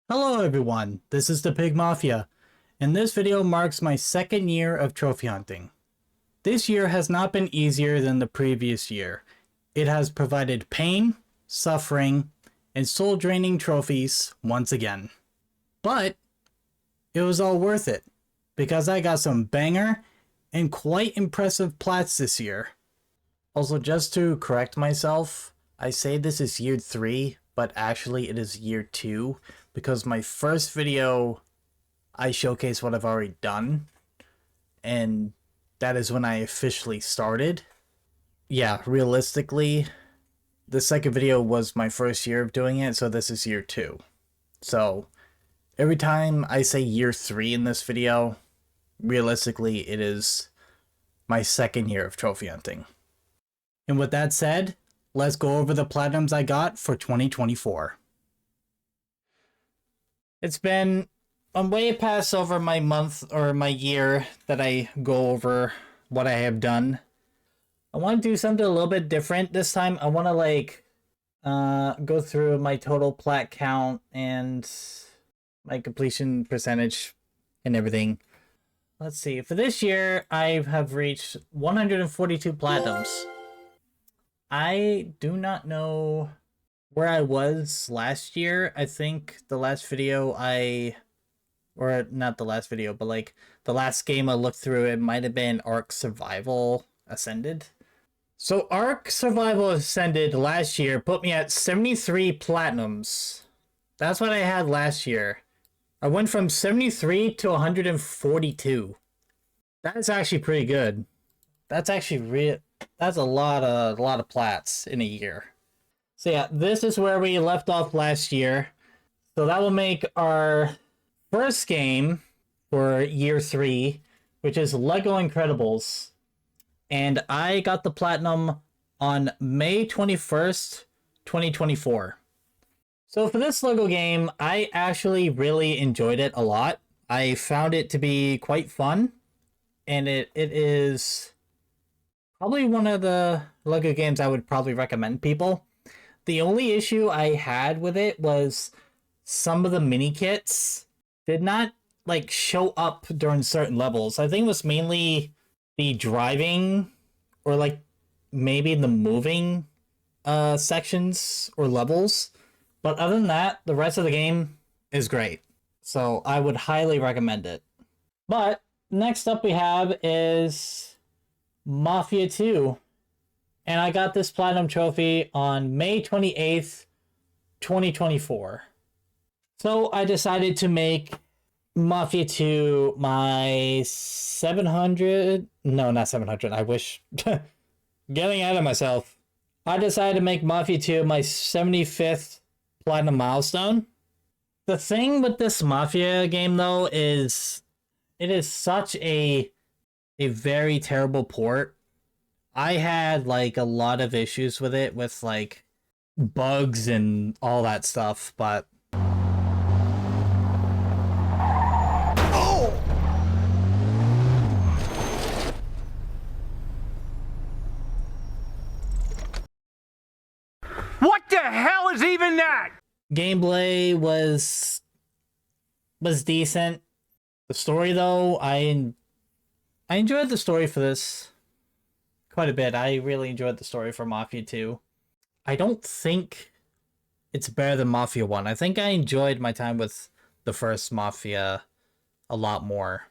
Hello everyone, this is the Pig Mafia, and this video marks my second year of trophy hunting. This year has not been easier than the previous year. It has provided pain, suffering, and soul-draining trophies once again. But it was all worth it, because I got some banger and quite impressive plats this year. Also, just to correct myself, I say this is year 3, but actually it is year 2, because my first video, I showcase what I've already done, and that is when I officially started. Yeah, realistically, the second video was my first year of doing it, so this is year 2. So, every time I say year 3 in this video, realistically, it is my second year of trophy hunting. And with that said, let's go over the platinums I got for 2024. I'm way past over my month or my year that I go over what I have done. I want to do something a little bit different this time. I want to go through my total plat count and my completion percentage and everything. Let's see. For this year, I have reached 142 platinums. I do not know where I was last year. I think the last video or not the last video, but like the last game I looked through, it might have been Ark Survival Ascended. So Ark Survival Ascended last year put me at 73 platinums. That's what I had last year. I went from 73 to 142. That is actually pretty good. That's actually that's a lot of plats in a year. So yeah, this is where we left off last year. So that will make our first game for year 3, which is Lego Incredibles. And I got the platinum on May 21st, 2024. So for this Lego game, I actually really enjoyed it a lot. I found it to be quite fun. And it is probably one of the Lego games I would probably recommend people. The only issue I had with it was some of the mini kits did not like show up during certain levels. I think it was mainly the driving or like maybe the moving sections or levels. But other than that, the rest of the game is great. So I would highly recommend it. But next up we have is Mafia 2. And I got this platinum trophy on May 28th, 2024. So I decided to make Mafia 2 my 700... No, not 700. I wish... Getting out of myself. I decided to make Mafia 2 my 75th platinum milestone. The thing with this Mafia game, though, is it is such a very terrible port. I had like a lot of issues with it, with like bugs and all that stuff, but Oh! What the hell is even that? gameplay was decent. The story, though, I enjoyed the story for this quite a bit. I really enjoyed the story for Mafia 2. I don't think it's better than Mafia 1. I think I enjoyed my time with the first Mafia a lot more.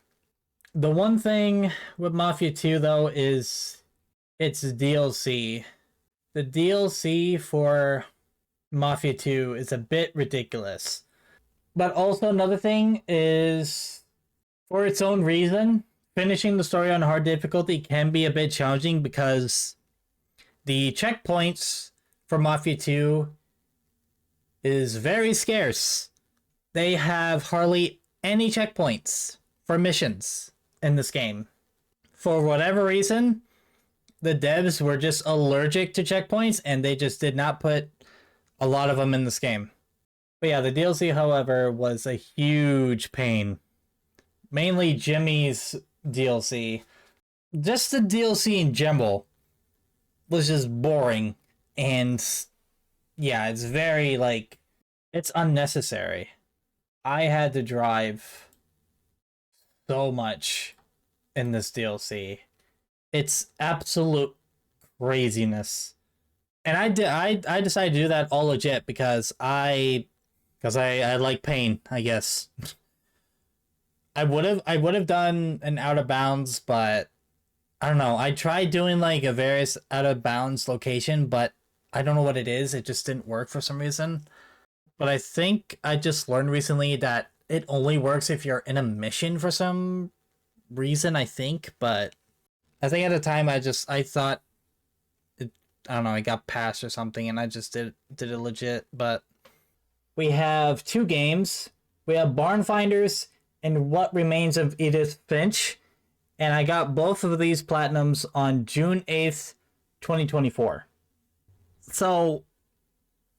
The one thing with Mafia 2, though, is its DLC. The DLC for Mafia 2 is a bit ridiculous. But also another thing is, for its own reason, finishing the story on hard difficulty can be a bit challenging because the checkpoints for Mafia 2 is very scarce. They have hardly any checkpoints for missions in this game. For whatever reason, the devs were just allergic to checkpoints and they just did not put a lot of them in this game. But yeah, the DLC, however, was a huge pain. Mainly Jimmy's DLC. Just the DLC in general was just boring. And yeah, it's very like, it's unnecessary. I had to drive so much in this DLC. It's absolute craziness. And I decided to do that all legit because I like pain, I guess. I would have done an out of bounds, but I don't know. I tried doing like a various out of bounds location, but I don't know what it is. It just didn't work for some reason. But I think I just learned recently that it only works if you're in a mission for some reason, I think. But I think at the time I thought it, I don't know, I got passed or something and I just did it legit. But we have two games. We have Barn Finders and What Remains of Edith Finch. And I got both of these platinums on June 8th, 2024. So,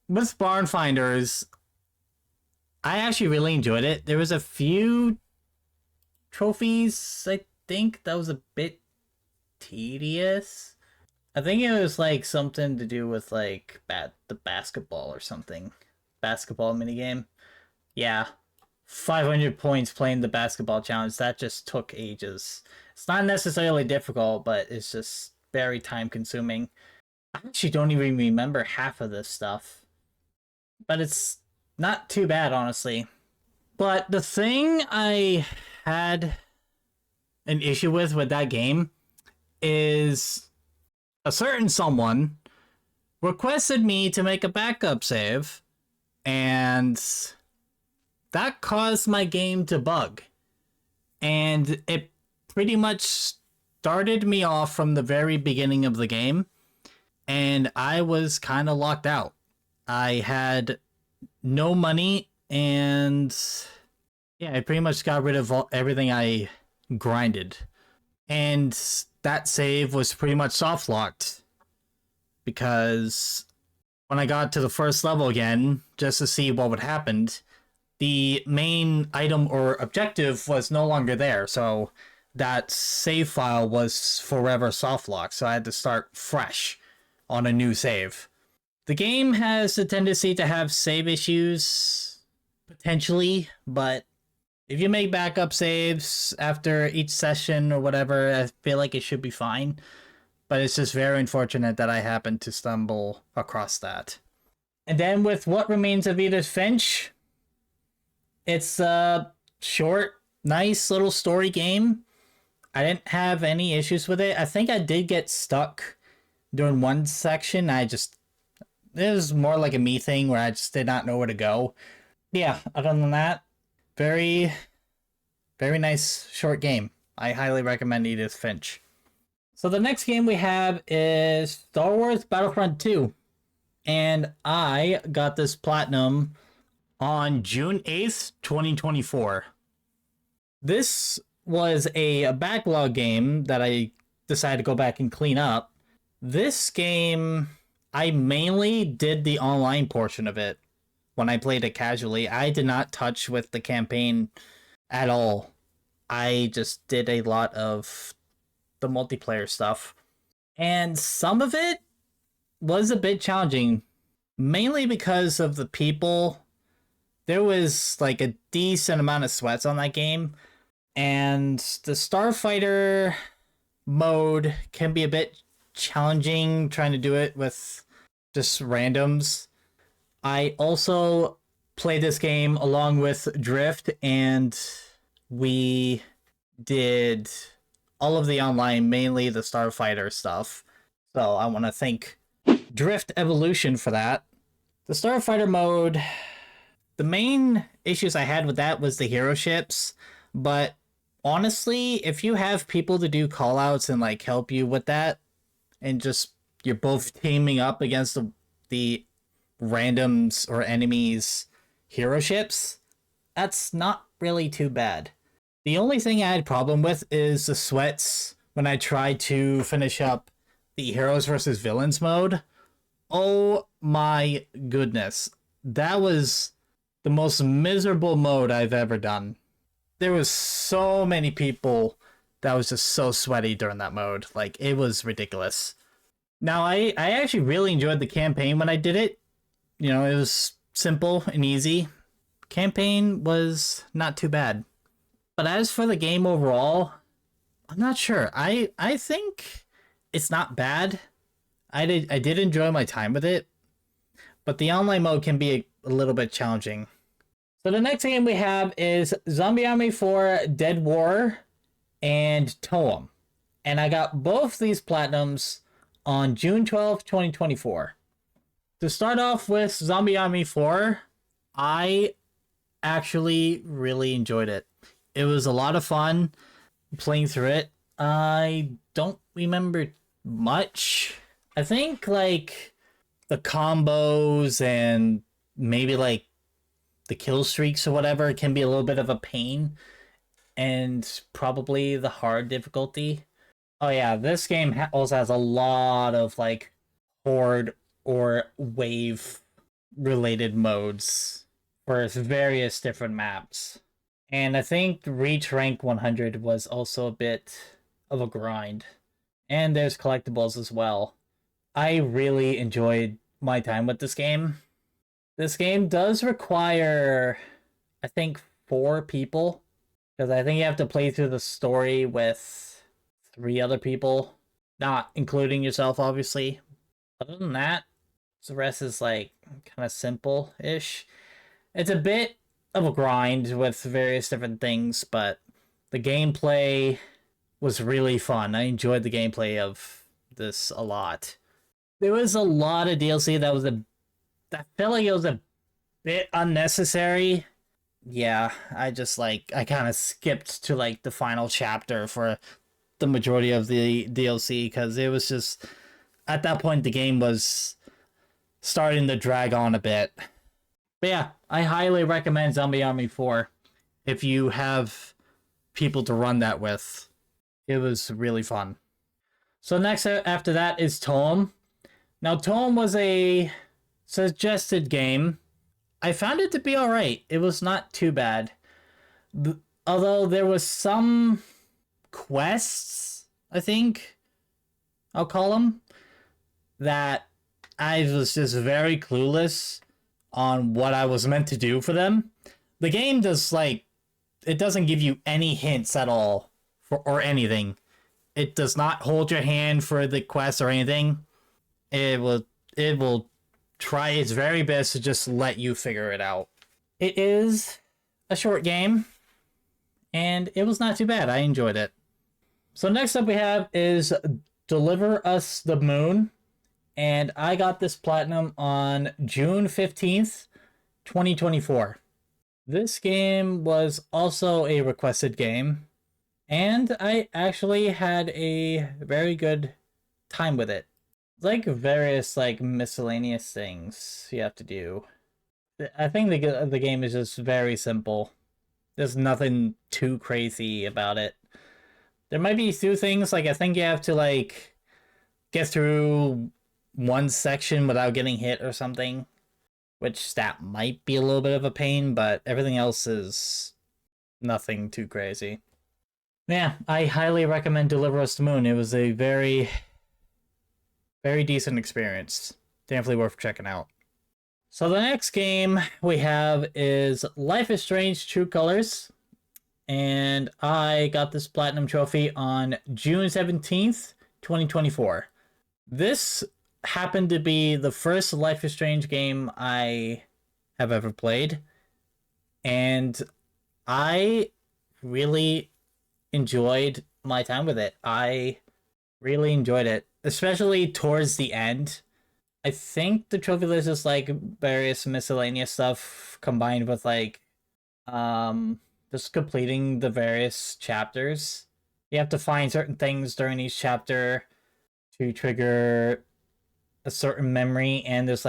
with Barn Finders, I actually really enjoyed it. There was a few trophies, I think, that was a bit tedious. I think it was like something to do with like the basketball or something. Basketball minigame. Yeah. 500 points playing the basketball challenge. That just took ages. It's not necessarily difficult, but it's just very time consuming. I actually don't even remember half of this stuff. But it's not too bad, honestly. But the thing I had an issue with that game is a certain someone requested me to make a backup save, and that caused my game to bug. And it pretty much started me off from the very beginning of the game, and I was kind of locked out. I had no money, and yeah, I pretty much got rid of everything I grinded. And that save was pretty much soft locked because when I got to the first level again, just to see what would happen, the main item or objective was no longer there. So that save file was forever soft locked. So I had to start fresh on a new save. The game has a tendency to have save issues, potentially, but if you make backup saves after each session or whatever, I feel like it should be fine. But it's just very unfortunate that I happened to stumble across that. And then with What Remains of Edith Finch, it's a short, nice little story game. I didn't have any issues with it. I think I did get stuck during one section. It was more like a me thing where I just did not know where to go. Yeah, other than that, very, very nice short game. I highly recommend Edith Finch. So the next game we have is Star Wars Battlefront 2. And I got this platinum on June 8th, 2024. This was a backlog game that I decided to go back and clean up. This game, I mainly did the online portion of it when I played it casually. I did not touch with the campaign at all. I just did a lot of the multiplayer stuff. And some of it was a bit challenging, mainly because of the people. There was like a decent amount of sweats on that game, and the Starfighter mode can be a bit challenging trying to do it with just randoms. I also played this game along with Drift, and we did all of the online, mainly the Starfighter stuff. So I want to thank Drift Evolution for that. The Starfighter mode, the main issues I had with that was the hero ships, but honestly, if you have people to do callouts and like help you with that, and just you're both teaming up against the randoms or enemies hero ships, that's not really too bad. The only thing I had problem with is the sweats when I tried to finish up the heroes versus villains mode. Oh my goodness. That was the most miserable mode I've ever done. There was so many people that was just so sweaty during that mode. Like, it was ridiculous. Now, I actually really enjoyed the campaign when I did it. You know, it was simple and easy. campaign was not too bad. But as for the game overall, I'm not sure. I think it's not bad. I did enjoy my time with it, but the online mode can be a little bit challenging. So the next game we have is Zombie Army 4 Dead War and Toem. And I got both these platinums on June 12th, 2024. To start off with Zombie Army 4, I actually really enjoyed it. It was a lot of fun playing through it. I don't remember much. I think like the combos and maybe like the kill streaks or whatever can be a little bit of a pain, and probably the hard difficulty. Oh yeah, this game also has a lot of like horde or wave related modes for various different maps. And I think reach rank 100 was also a bit of a grind. And there's collectibles as well. I really enjoyed my time with this game. This game does require, I think, 4 people. Because I think you have to play through the story with 3 other people. Not including yourself, obviously. Other than that, the rest is like kind of simple-ish. It's a bit of a grind with various different things, but the gameplay was really fun. I enjoyed the gameplay of this a lot. There was a lot of DLC that felt like it was a bit unnecessary. Yeah, I kind of skipped to like the final chapter for the majority of the DLC because it was just, at that point the game was starting to drag on a bit. But yeah, I highly recommend Zombie Army 4 if you have people to run that with. It was really fun. So next after that is Toem. Now Toem was a suggested game. I found it to be alright. It was not too bad. Although there was some quests, I think I'll call them, that I was just very clueless on what I was meant to do for them. The game does it doesn't give you any hints at all or anything. It does not hold your hand for the quest or anything. It will try its very best to just let you figure it out. It is a short game, and it was not too bad. I enjoyed it. So next up we have is Deliver Us the Moon, and I got this platinum on June 15th, 2024. This game was also a requested game, and I actually had a very good time with it. Like various miscellaneous things you have to do. I think the game is just very simple. There's nothing too crazy about it. There might be 2 things, I think you have to get through one section without getting hit or something, which that might be a little bit of a pain, but everything else is nothing too crazy. Yeah, I highly recommend Deliver Us the Moon. It was a very decent experience. Definitely worth checking out. So the next game we have is Life is Strange True Colors. And I got this platinum trophy on June 17th, 2024. This happened to be the first Life is Strange game I have ever played. And I really enjoyed my time with it. I really enjoyed it, especially towards the end. I think the trophy list is various miscellaneous stuff combined with just completing the various chapters. You have to find certain things during each chapter to trigger a certain memory, and there's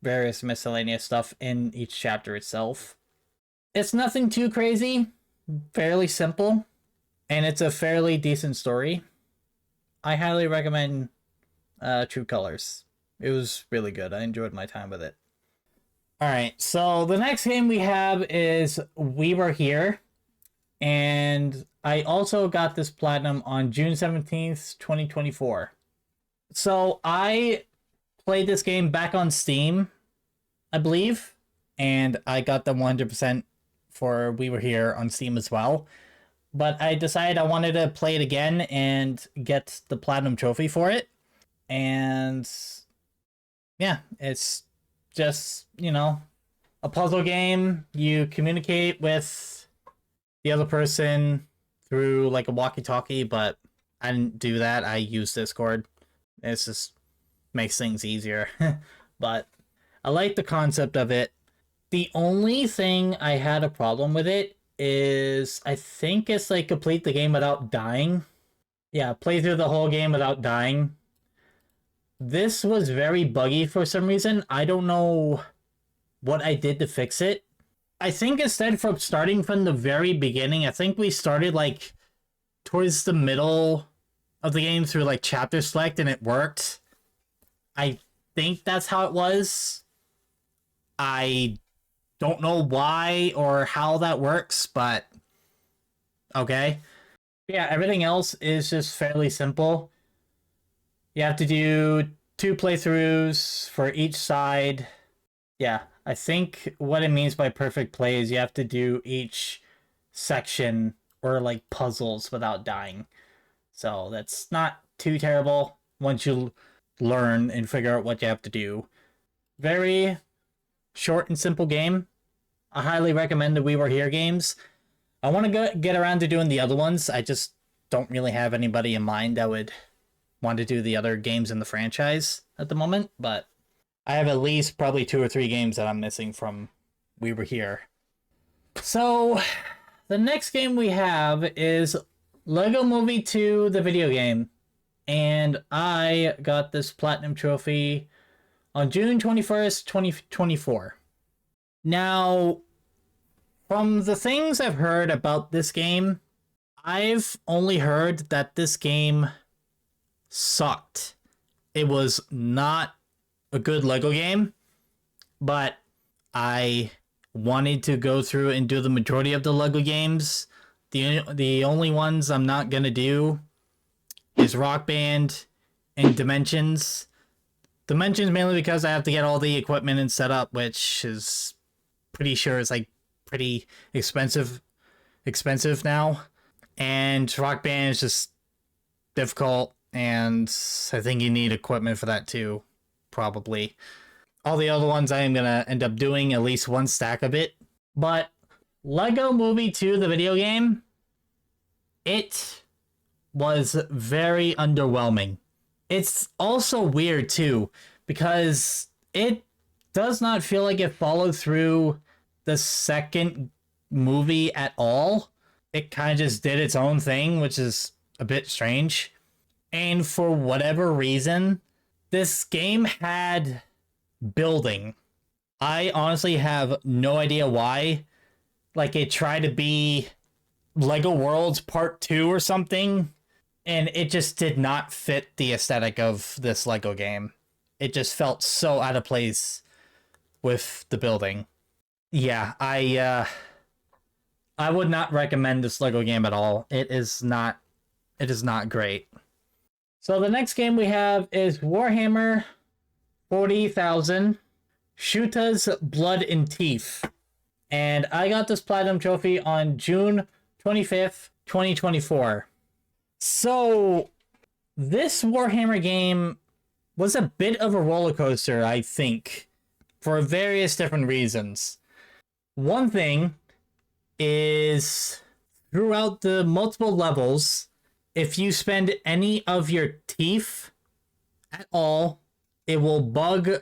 various miscellaneous stuff in each chapter itself. It's nothing too crazy, fairly simple, and it's a fairly decent story. I highly recommend True Colors. It was really good. I enjoyed my time with it. Alright, so the next game we have is We Were Here. And I also got this platinum on June 17th, 2024. So I played this game back on Steam, I believe. and I got the 100% for We Were Here on Steam as well. But I decided I wanted to play it again and get the Platinum Trophy for it. And yeah, it's just, a puzzle game. You communicate with the other person through like a walkie-talkie, but I didn't do that. I used Discord. It just makes things easier. But I like the concept of it. The only thing I had a problem with it is I think it's like complete the game without dying. Yeah, play through the whole game without dying. This was very buggy for some reason. I don't know what I did to fix it. I think instead from starting from the very beginning, I think we started like towards the middle of the game through like chapter select and it worked. I think that's how it was. I don't know why or how that works, but okay. Yeah, everything else is just fairly simple. You have to do 2 playthroughs for each side. Yeah, I think what it means by perfect play is you have to do each section or like puzzles without dying. So that's not too terrible once you learn and figure out what you have to do. Very short and simple game. I highly recommend the We Were Here games. I want to get around to doing the other ones. I just don't really have anybody in mind that would want to do the other games in the franchise at the moment, but I have at least probably 2 or 3 games that I'm missing from We Were Here. So the next game we have is Lego Movie 2, the video game. And I got this Platinum Trophy on June 21st, 2024. Now, from the things I've heard about this game, I've only heard that this game sucked. It was not a good Lego game, but I wanted to go through and do the majority of the Lego games. The only ones I'm not gonna do is Rock Band and Dimensions. Dimensions mainly because I have to get all the equipment and set up, which is pretty sure is like pretty expensive now. And Rock Band is just difficult, and I think you need equipment for that too, probably. All the other ones I am gonna end up doing at least one stack of it. But Lego Movie 2, the video game, it was very underwhelming. It's also weird too, because it does not feel like it followed through the second movie at all. It kind of just did its own thing, which is a bit strange. And for whatever reason, this game had building. I honestly have no idea why. Like, it tried to be Lego Worlds Part 2 or something, and it just did not fit the aesthetic of this Lego game. It just felt so out of place with the building. Yeah, I would not recommend this Lego game at all. It is not great. So the next game we have is Warhammer 40,000 Shoota's Blood and Teeth. And I got this Platinum Trophy on June 25th, 2024. So this Warhammer game was a bit of a roller coaster, I think, for various different reasons. One thing is throughout the multiple levels, if you spend any of your teeth at all, it will bug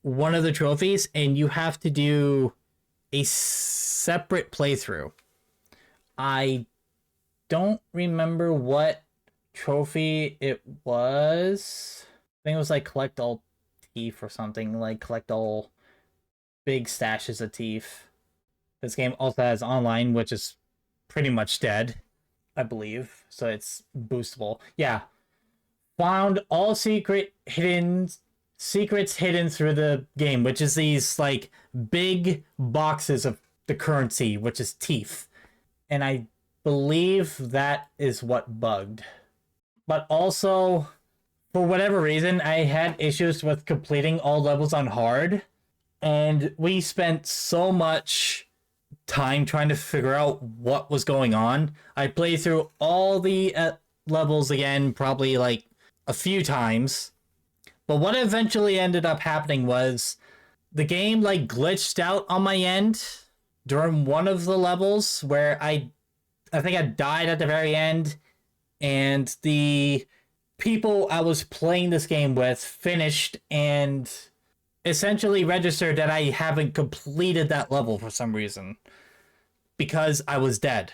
one of the trophies and you have to do a separate playthrough. I don't remember what trophy it was. I think it was like collect all teeth or something, like collect all big stashes of teeth. This game also has online, which is pretty much dead, I believe. So it's boostable. Yeah. Found all secrets hidden through the game, which is these like big boxes of the currency, which is teeth. And I believe that is what bugged. But also, for whatever reason, I had issues with completing all levels on hard. And we spent so much time trying to figure out what was going on. I played through all the levels again, probably like a few times. But what eventually ended up happening was the game like glitched out on my end during one of the levels where I think I died at the very end, and the people I was playing this game with finished and essentially registered that I haven't completed that level for some reason because I was dead.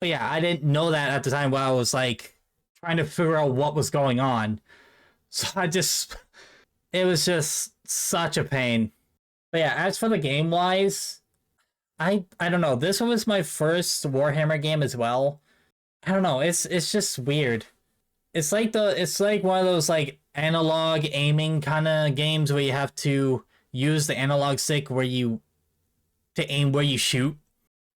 But yeah, I didn't know that at the time while I was like trying to figure out what was going on. So it was just such a pain. But yeah, as for the game wise, I don't know. This was my first Warhammer game as well. I don't know. It's just weird. It's like one of those like analog aiming kind of games where you have to use the analog stick to aim where you shoot.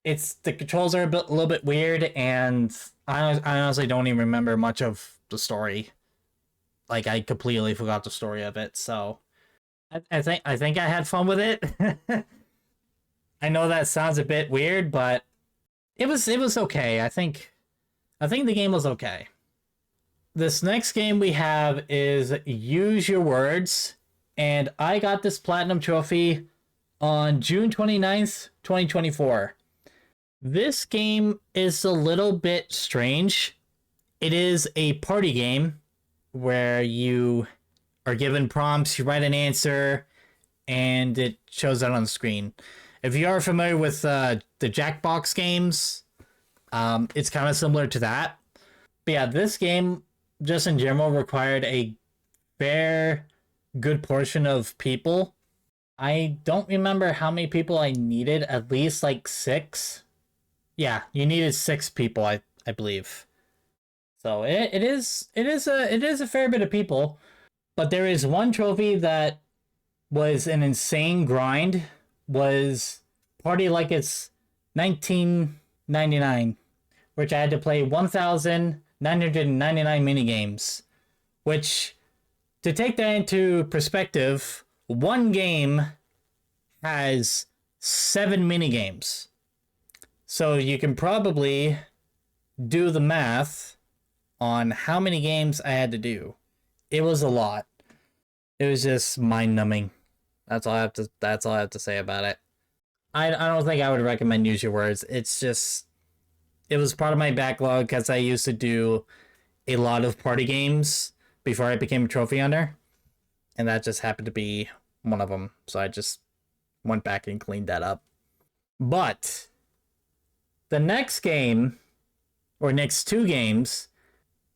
The controls are a little bit weird, and I honestly don't even remember much of the story. Like I completely forgot the story of it. So I think I had fun with it. I know that sounds a bit weird, but it was okay. I think the game was okay. This next game we have is Use Your Words, and I got this platinum trophy on June 29th, 2024. This game is a little bit strange. It is a party game where you are given prompts, you write an answer, and it shows that on the screen. If you are familiar with the Jackbox games, it's kind of similar to that. But yeah, this game, just in general, required a fair good portion of people. I don't remember how many people I needed, at least like 6. Yeah, you needed 6 people, I believe. So it is a fair bit of people, but there is one trophy that was an insane grind. Was Party Like It's 1999, which I had to play 1,999 minigames, which, to take that into perspective, one game has 7 minigames. So you can probably do the math on how many games I had to do. It was a lot. It was just mind-numbing. That's all I have to say about it. I don't think I would recommend Use Your Words. It's just, it was part of my backlog because I used to do a lot of party games before I became a trophy hunter, and that just happened to be one of them. So I just went back and cleaned that up. But the next game, or next 2 games,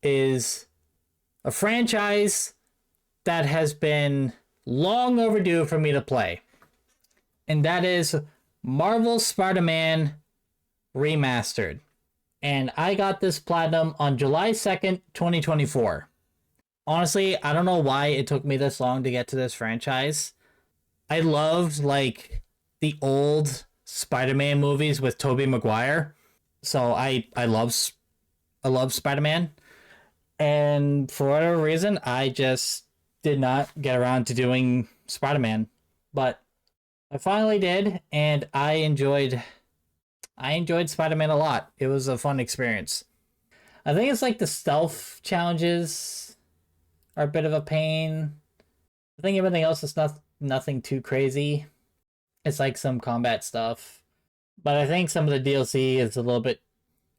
is a franchise that has been long overdue for me to play. And that is Marvel Spider-Man Remastered. And I got this platinum on July 2nd, 2024. Honestly, I don't know why it took me this long to get to this franchise. I loved like the old Spider-Man movies with Tobey Maguire. So I love Spider-Man. And for whatever reason, I just did not get around to doing Spider-Man. But I finally did, and I enjoyed Spider-Man a lot. It was a fun experience. I think it's like the stealth challenges are a bit of a pain. I think everything else is nothing too crazy. It's like some combat stuff. But I think some of the DLC is a little bit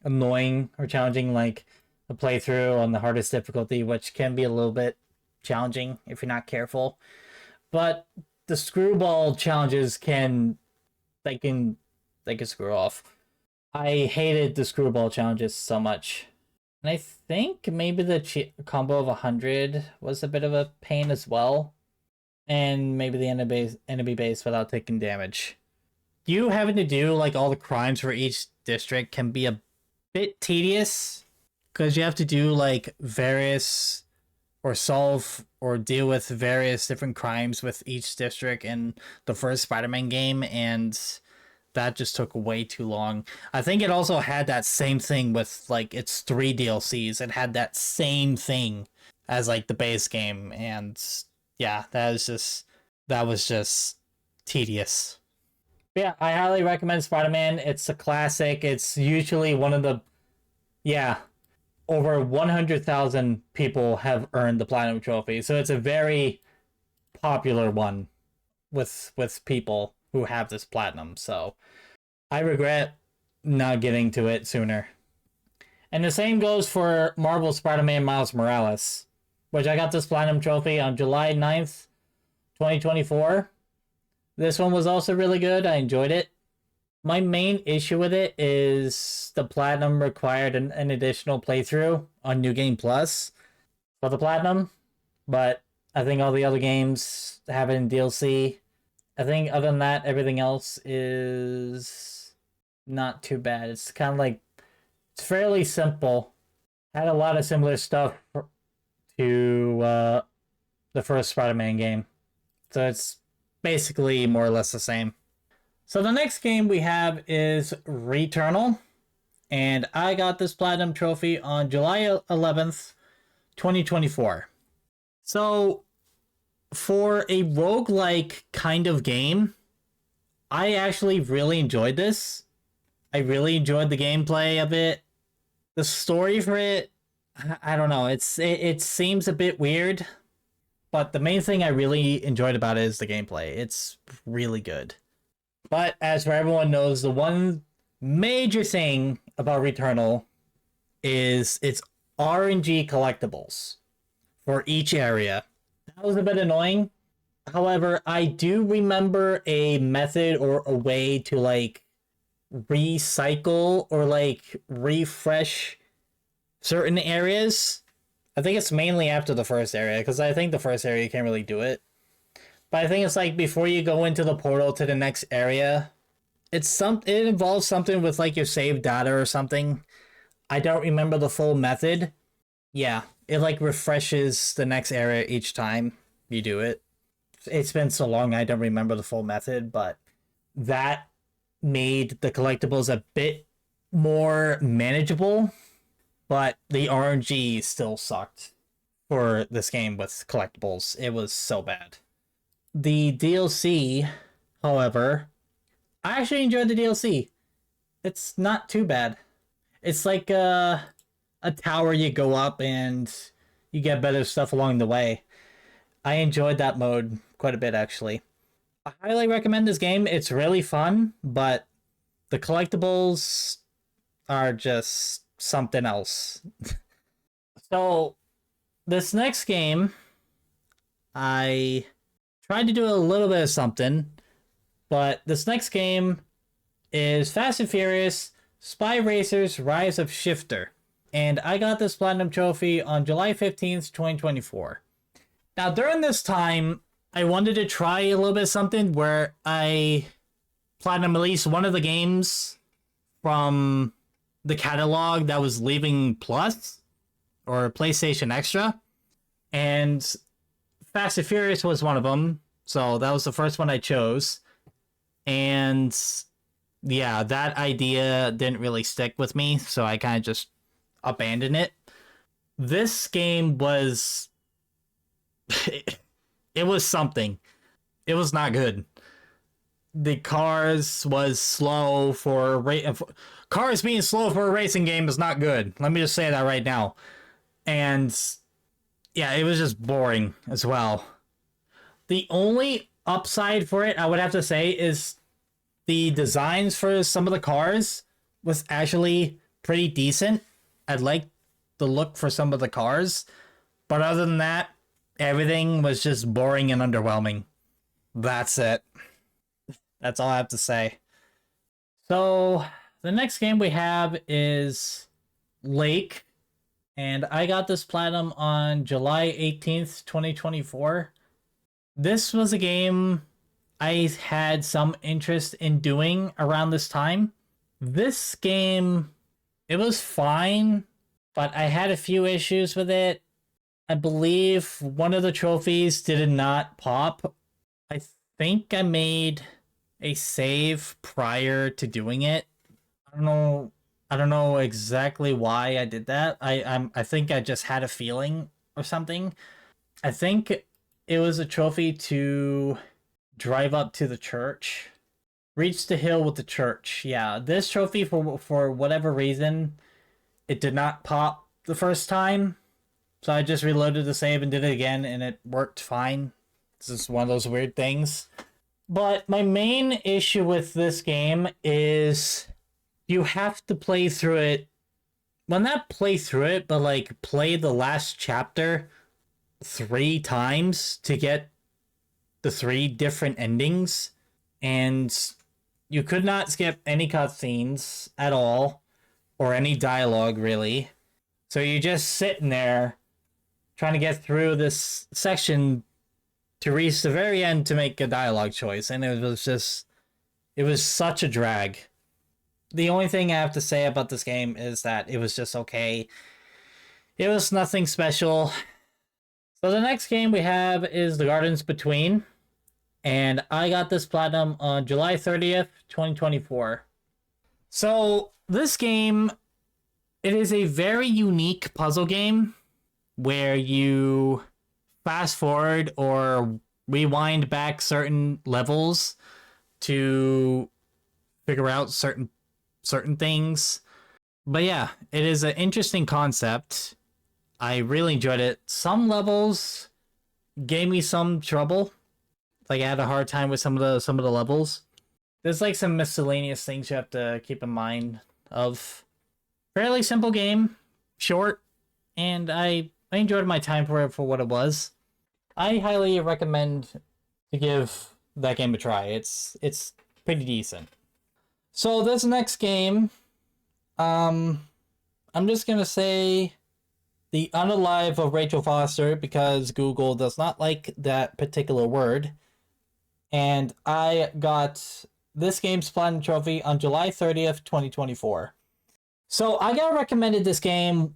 annoying or challenging, like a playthrough on the hardest difficulty, which can be a little bit challenging if you're not careful. But the screwball challenges can screw off. I hated the screwball challenges so much. And I think maybe the combo of 100 was a bit of a pain as well. And maybe the enemy base without taking damage. You having to do like all the crimes for each district can be a bit tedious, because you have to do like various or solve or deal with various different crimes with each district in the first Spider-Man game, and that just took way too long. I think it also had that same thing with like its 3 DLCs. It had that same thing as like the base game, and yeah, that was just tedious. But yeah, I highly recommend Spider-Man. It's a classic. It's usually one of the, yeah, over 100,000 people have earned the Platinum Trophy. So it's a very popular one with people who have this Platinum. So I regret not getting to it sooner. And the same goes for Marvel Spider-Man Miles Morales, which I got this Platinum Trophy on July 9th, 2024. This one was also really good. I enjoyed it. My main issue with it is the Platinum required an additional playthrough on New Game Plus for the Platinum, but I think all the other games have it in DLC. I think other than that, everything else is not too bad. It's kind of like, it's fairly simple. Had a lot of similar stuff to the first Spider-Man game. So it's basically more or less the same. So the next game we have is Returnal. And I got this Platinum Trophy on July 11th, 2024. So for a roguelike kind of game, I actually really enjoyed this. I really enjoyed the gameplay of it. The story for it, I don't know. It seems a bit weird, but the main thing I really enjoyed about it is the gameplay. It's really good. But as for everyone knows, the one major thing about Returnal is its RNG collectibles for each area. That was a bit annoying. However, I do remember a method or a way to like recycle or like refresh certain areas. I think it's mainly after the first area, because I think the first area you can't really do it. But I think it's like before you go into the portal to the next area. It involves something with like your saved data or something. I don't remember the full method. Yeah, it like refreshes the next area each time you do it. It's been so long I don't remember the full method, but that made the collectibles a bit more manageable, but the RNG still sucked for this game with collectibles. It was so bad. The DLC, however, I actually enjoyed the DLC. It's not too bad. It's like a tower you go up and you get better stuff along the way. I enjoyed that mode quite a bit, actually. I highly recommend this game. It's really fun, but the collectibles are just something else. So, this next game, I tried to do a little bit of something, but this next game is Fast and Furious Spy Racers Rise of Shifter. And I got this Platinum Trophy on July 15th, 2024. Now, during this time, I wanted to try a little bit of something where I platinum at least one of the games from the catalog that was leaving Plus or PlayStation Extra. And Fast and Furious was one of them. So that was the first one I chose. And yeah, that idea didn't really stick with me. So I kind of just abandoned it. This game was... it was something. It was not good. The cars was slow for cars being slow for a racing game is not good. Let me just say that right now. And yeah, it was just boring as well. The only upside for it, I would have to say, is the designs for some of the cars was actually pretty decent. I liked the look for some of the cars, but other than that, everything was just boring and underwhelming. That's it. That's all I have to say. So, the next game we have is Lake. And I got this platinum on July 18th, 2024. This was a game I had some interest in doing around this time. This game, it was fine, but I had a few issues with it. I believe one of the trophies did not pop. I think I made a save prior to doing it. I don't know exactly why I did that. I think I just had a feeling or something. I think it was a trophy to drive up to the church. Reach the hill with the church. Yeah, this trophy, for whatever reason, it did not pop the first time. So I just reloaded the save and did it again, and it worked fine. This is one of those weird things. But my main issue with this game is you have to play through it. Well, not play through it, but like play the last chapter 3 times to get the 3 different endings. And you could not skip any cutscenes at all, or any dialogue really. So you're just sitting there trying to get through this section to reach the very end to make a dialogue choice, and it was such a drag. The only thing I have to say about this game is that it was just okay. It was nothing special. So the next game we have is The Gardens Between, and I got this platinum on July 30th, 2024. So this game, it is a very unique puzzle game where you fast forward or rewind back certain levels to figure out certain things. But yeah, it is an interesting concept. I really enjoyed it. Some levels gave me some trouble. Like I had a hard time with some of the levels. There's like some miscellaneous things you have to keep in mind of. Fairly simple game, short, and I enjoyed my time for it for what it was. I highly recommend to give that game a try. It's pretty decent. So this next game, I'm just gonna say The Unalive of Rachel Foster because Google does not like that particular word. And I got this game's platinum trophy on July 30th, 2024. So I got recommended this game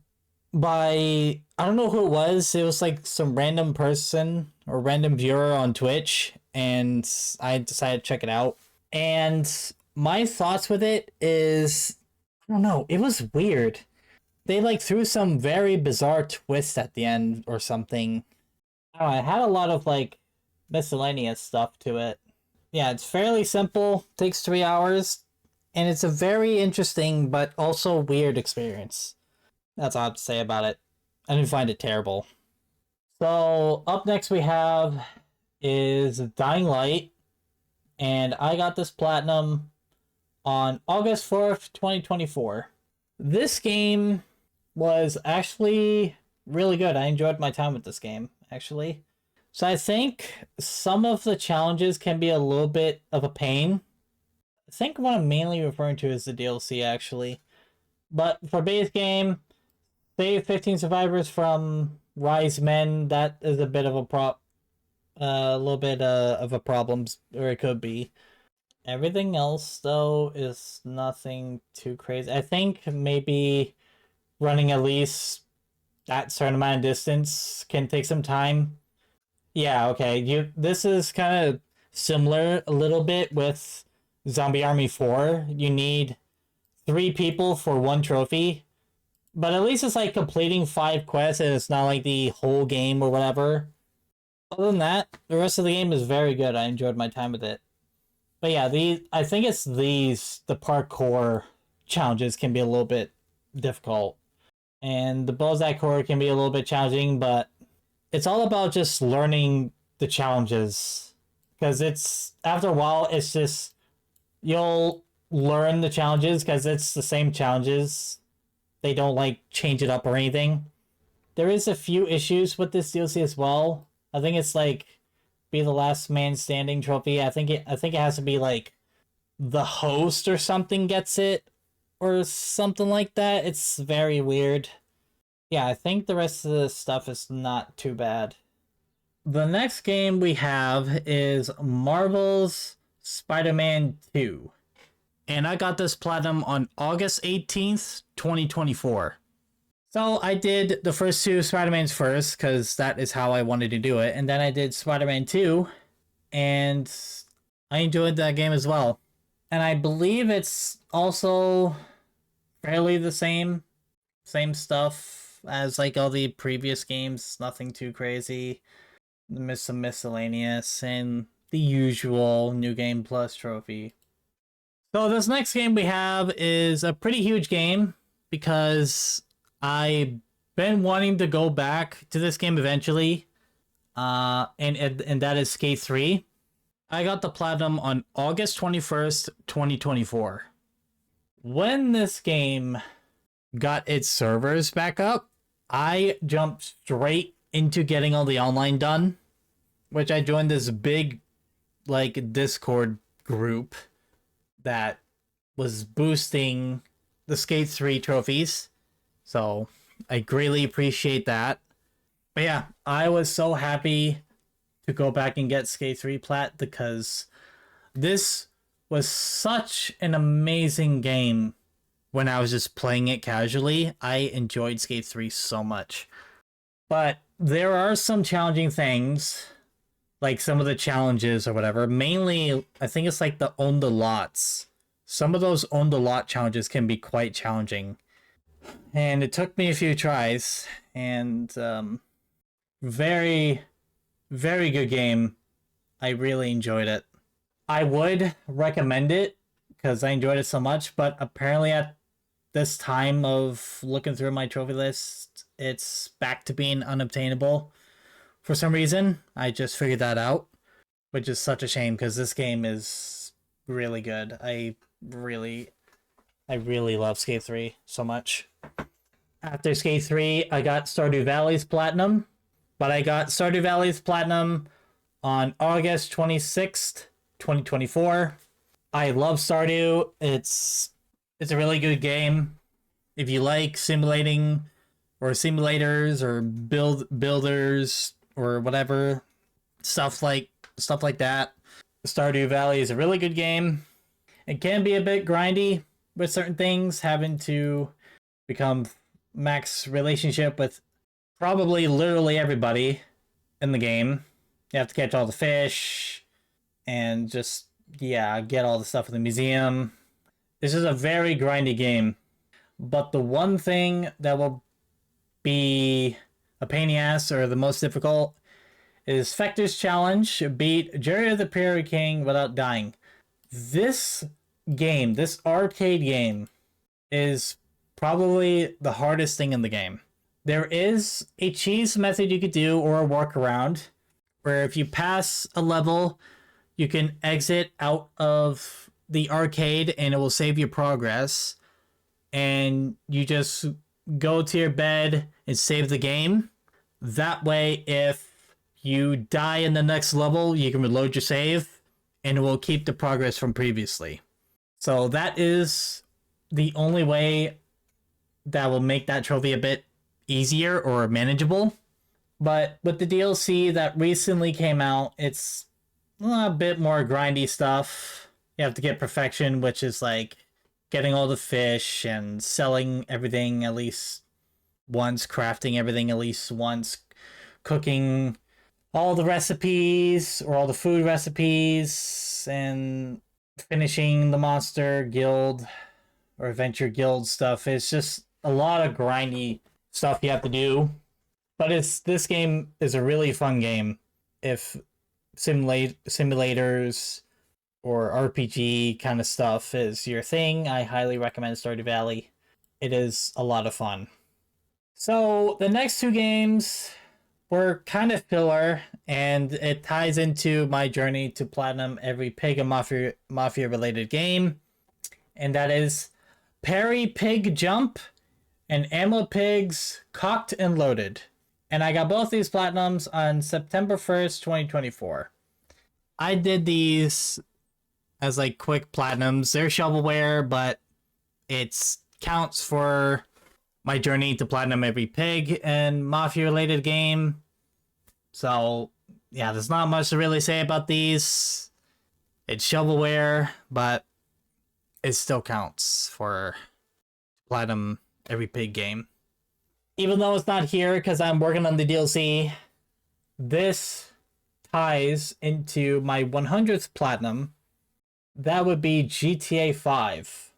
by, I don't know who it was. It was like some random person or random viewer on Twitch, and I decided to check it out. And my thoughts with it is, I don't know, it was weird. They like threw some very bizarre twist at the end or something. I don't know, it had a lot of like miscellaneous stuff to it. Yeah, it's fairly simple, takes 3 hours. And it's a very interesting but also weird experience. That's all I have to say about it. I didn't find it terrible. So up next we have is Dying Light. And I got this platinum on August 4th, 2024. This game was actually really good. I enjoyed my time with this game, actually. So I think some of the challenges can be a little bit of a pain. I think what I'm mainly referring to is the DLC, actually. But for base game, save 15 survivors from Rise Men. That is a bit of a little bit of a problem, or it could be. Everything else, though, is nothing too crazy. I think maybe running at least that certain amount of distance can take some time. Yeah, okay. This is kind of similar a little bit with Zombie Army 4. You need 3 people for 1 trophy. But at least it's like completing 5 quests and it's not like the whole game or whatever. Other than that, the rest of the game is very good. I enjoyed my time with it. But yeah, I think it's the parkour challenges can be a little bit difficult. And the Bozak core can be a little bit challenging, but it's all about just learning the challenges. Because it's, after a while, it's just, you'll learn the challenges because it's the same challenges. They don't like change it up or anything. There is a few issues with this DLC as well. I think it's like be the last man standing trophy. I think it has to be like the host or something gets it or something like that. It's very weird. Yeah, I think the rest of the stuff is not too bad. The next game we have is Marvel's Spider-Man 2. And I got this platinum on August 18th, 2024. So I did the first 2 Spider-Mans first, because that is how I wanted to do it. And then I did Spider-Man 2, and I enjoyed that game as well. And I believe it's also fairly the same stuff as like all the previous games. Nothing too crazy. Some miscellaneous. And the usual New Game Plus trophy. So this next game we have is a pretty huge game because I've been wanting to go back to this game eventually. And that is Skate 3. I got the platinum on August 21st, 2024. When this game got its servers back up, I jumped straight into getting all the online done, which I joined this big like Discord group that was boosting the Skate 3 trophies. So I greatly appreciate that. But yeah, I was so happy to go back and get Skate 3 Plat because this was such an amazing game when I was just playing it casually. I enjoyed Skate 3 so much. But there are some challenging things, like some of the challenges or whatever. Mainly, I think it's like the own the lots. Some of those own the lot challenges can be quite challenging. And it took me a few tries. And very, very good game. I really enjoyed it. I would recommend it because I enjoyed it so much. But apparently at this time of looking through my trophy list, it's back to being unobtainable. For some reason, I just figured that out, which is such a shame because this game is really good. I really love Skate 3 so much. After Skate 3, I got Stardew Valley's Platinum, but I got Stardew Valley's Platinum on August 26th, 2024. I love Stardew. It's a really good game. If you like simulating or simulators or builders or whatever stuff like that, Stardew Valley is a really good game. It can be a bit grindy with certain things, having to become max relationship with probably literally everybody in the game. You have to catch all the fish and just get all the stuff in the museum. This is a very grindy game, but the one thing that will be a pain in the ass or the most difficult is Fector's Challenge. Beat Jerry of the Prairie King without dying. This game, this arcade game, is probably the hardest thing in the game. There is a cheese method you could do or a workaround where if you pass a level, you can exit out of the arcade and it will save your progress. And you just go to your bed and save the game. That way, if you die in the next level, you can reload your save and it will keep the progress from previously. So that is the only way that will make that trophy a bit easier or manageable. But with the DLC that recently came out, it's a bit more grindy stuff. You have to get perfection, which is like getting all the fish and selling everything at least once, crafting everything at least once, cooking all the recipes or all the food recipes, and finishing the monster guild or adventure guild stuff. It's just a lot of grindy stuff you have to do. But this game is a really fun game. If simulators or RPG kind of stuff is your thing, I highly recommend Stardew Valley. It is a lot of fun. So the next two games were kind of filler, and it ties into my journey to platinum every Pig and Mafia related game, and that is Perry Pig Jump and Ammo Pigs Cocked and Loaded. And I got both these platinums on September 1st, 2024. I did these as like quick platinums. They're shovelware, but it counts for my journey to platinum every Pig and Mafia related game. So yeah, there's not much to really say about these. It's shovelware, but it still counts for platinum every Pig game. Even though it's not here because I'm working on the DLC, this ties into my 100th platinum. That would be GTA 5.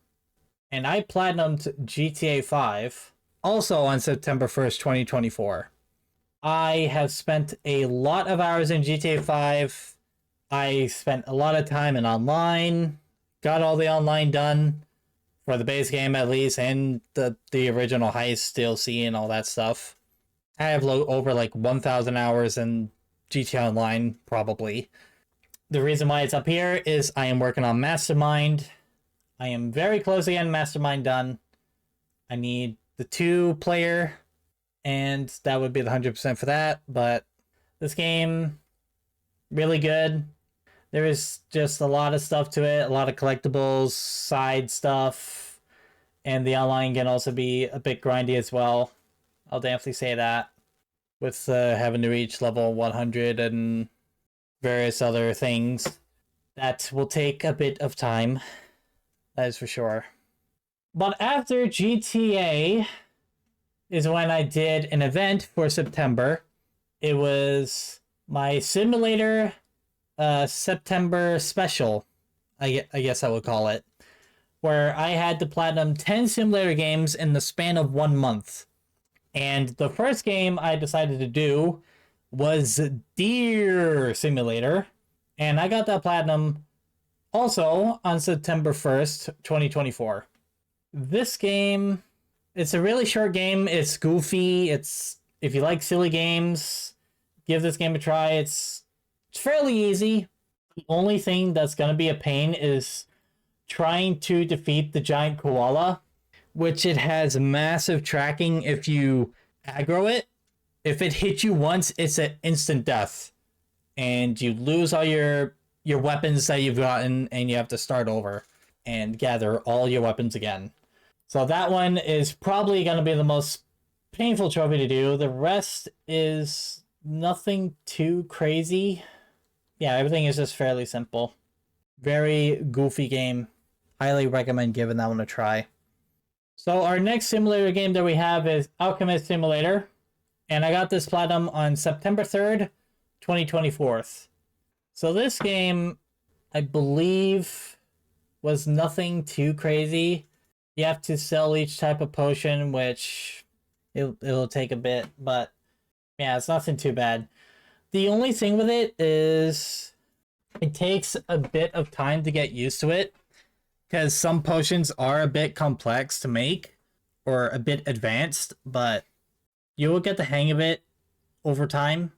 And I platinumed GTA 5 also on September 1st, 2024. I have spent a lot of hours in GTA 5. I spent a lot of time in online, got all the online done for the base game at least, and the original Heist DLC and all that stuff. I have over like 1,000 hours in GTA Online, probably. The reason why it's up here is I am working on Mastermind. I am very close to getting Mastermind done. I need the 2-player, and that would be the 100% for that. But this game, really good. There is just a lot of stuff to it, a lot of collectibles, side stuff, and the online can also be a bit grindy as well. I'll definitely say that. With having to reach level 100 and various other things, that will take a bit of time. That is for sure. But after GTA is when I did an event for September. It was my simulator September special, I guess I would call it, where I had to platinum 10 simulator games in the span of 1 month. And the first game I decided to do was Deer Simulator, and I got that platinum also on September 1st, 2024. This game, it's a really short game. It's goofy. It's, if you like silly games, give this game a try. It's fairly easy. The only thing that's going to be a pain is trying to defeat the giant koala, which it has massive tracking if you aggro it. If it hits you once, it's an instant death. And you lose all your weapons that you've gotten, and you have to start over and gather all your weapons again. So that one is probably going to be the most painful trophy to do. The rest is nothing too crazy. Yeah, everything is just fairly simple. Very goofy game. Highly recommend giving that one a try. So our next simulator game that we have is Alchemist Simulator. And I got this platinum on September 3rd, 2024. So this game, I believe, was nothing too crazy. You have to sell each type of potion, which it'll take a bit, but yeah, it's nothing too bad. The only thing with it is it takes a bit of time to get used to it, because some potions are a bit complex to make or a bit advanced, but you will get the hang of it over time,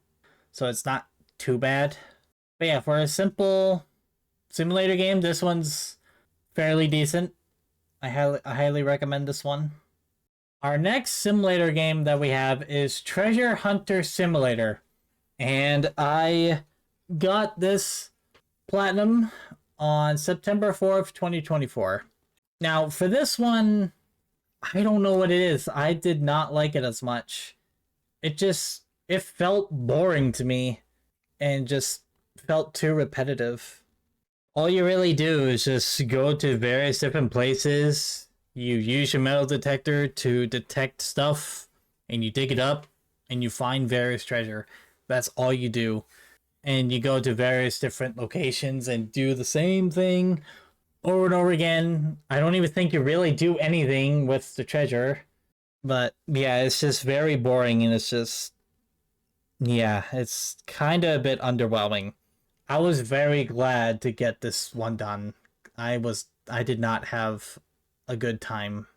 so it's not too bad. But yeah, for a simple simulator game, this one's fairly decent. I highly recommend this one. Our next simulator game that we have is Treasure Hunter Simulator. And I got this platinum on September 4th, 2024. Now, for this one, I don't know what it is. I did not like it as much. It felt boring to me and just felt too repetitive. All you really do is just go to various different places. You use your metal detector to detect stuff, and you dig it up, and you find various treasure. That's all you do. And you go to various different locations and do the same thing over and over again. I don't even think you really do anything with the treasure. But yeah, it's just very boring, and it's just, yeah, it's kind of a bit underwhelming. I was very glad to get this one done. I did not have a good time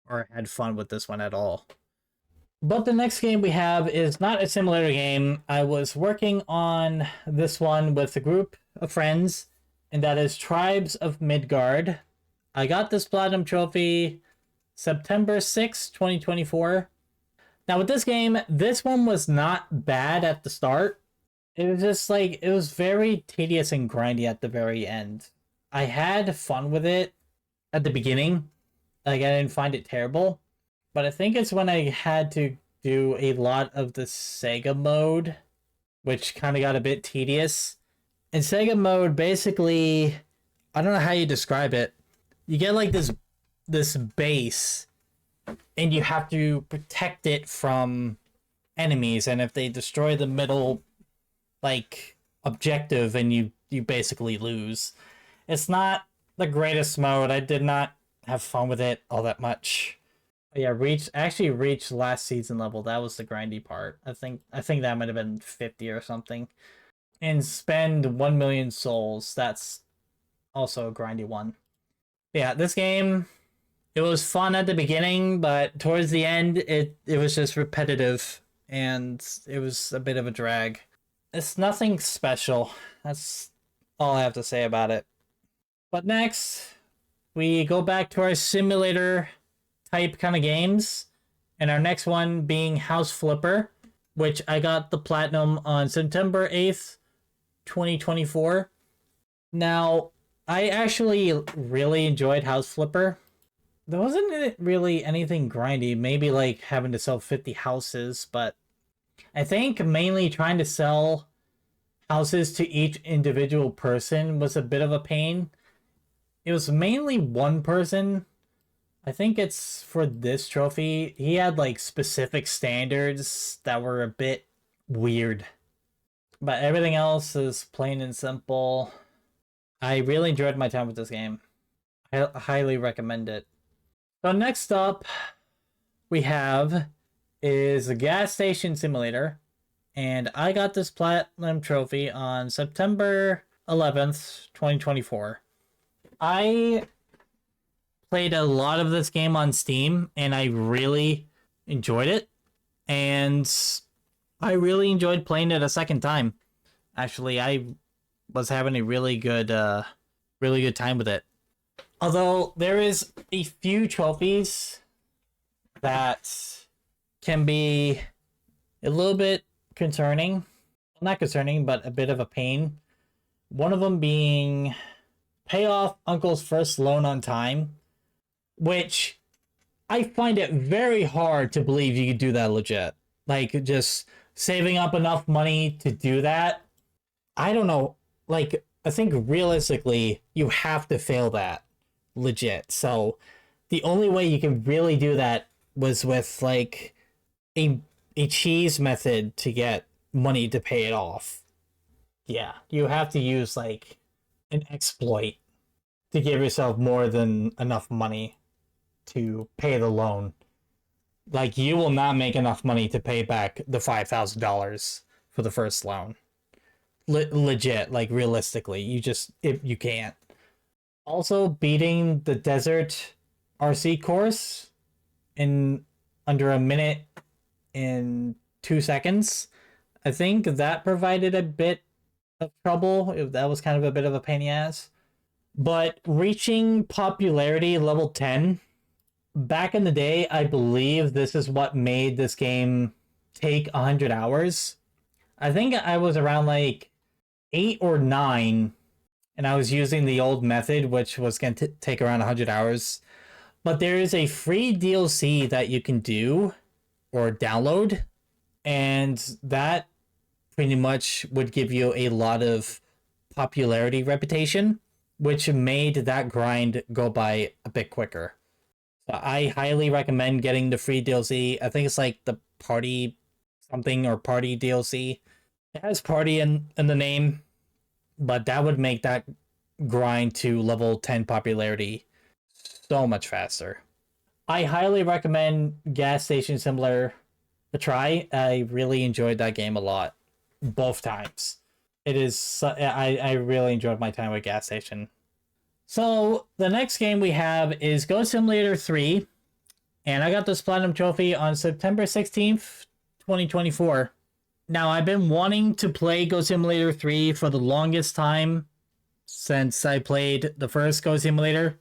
or had fun with this one at all. But the next game we have is not a simulator game. I was working on this one with a group of friends, and that is Tribes of Midgard. I got this platinum trophy September 6th, 2024. Now with this game, this one was not bad at the start. It was just like, it was very tedious and grindy at the very end. I had fun with it at the beginning. Like, I didn't find it terrible. But I think it's when I had to do a lot of the Sega mode, which kind of got a bit tedious. In Sega mode, basically, I don't know how you describe it. You get like this base, and you have to protect it from enemies, and if they destroy the middle like objective, and you basically lose. It's not the greatest mode. I did not have fun with it all that much. But yeah, reached last season level. That was the grindy part. I think that might have been 50 or something. and spend 1 million souls. That's also a grindy one. Yeah, this game, it was fun at the beginning, but towards the end, it was just repetitive, and it was a bit of a drag. It's nothing special. That's all I have to say about it. But next, we go back to our simulator type kind of games, and our next one being House Flipper, which I got the platinum on September 8th, 2024. Now, I actually really enjoyed House Flipper. There wasn't really anything grindy, maybe like having to sell 50 houses, but I think mainly trying to sell houses to each individual person was a bit of a pain. It was mainly one person. I think it's for this trophy. He had like specific standards that were a bit weird. But everything else is plain and simple. I really enjoyed my time with this game. I highly recommend it. So next up we have is a gas station simulator. And I got this platinum trophy on September 11th, 2024. I played a lot of this game on Steam, and I really enjoyed it. And I really enjoyed playing it a second time. Actually, I was having a really good time with it. Although there is a few trophies that can be a little bit concerning. Well, not concerning, but a bit of a pain. One of them being pay off uncle's first loan on time, which I find it very hard to believe you could do that legit. Like, just saving up enough money to do that. I don't know. Like, I think realistically, you have to fail that legit. So, the only way you can really do that was with, like, a cheese method to get money to pay it off. Yeah, you have to use, like, an exploit to give yourself more than enough money to pay the loan. Like, you will not make enough money to pay back the $5,000 for the first loan. Legit, like, realistically, you can't. Also, beating the desert RC course in under a minute in 2 seconds, I think that provided a bit of trouble. That was kind of a bit of a pain in the ass. But reaching popularity level 10, back in the day, I believe this is what made this game take 100 hours. I think I was around like 8 or 9, and I was using the old method, which was going to take around 100 hours. But there is a free DLC that you can do or download, and that pretty much would give you a lot of popularity reputation, which made that grind go by a bit quicker. So I highly recommend getting the free DLC. I think it's like the party something or party DLC. It has party in the name, but that would make that grind to level 10 popularity so much faster. I highly recommend Gas Station Simulator a try. I really enjoyed that game a lot, both times. I really enjoyed my time with Gas Station. So the next game we have is Goat Simulator 3, and I got this platinum trophy on September 16th, 2024. Now, I've been wanting to play Goat Simulator 3 for the longest time since I played the first Goat Simulator,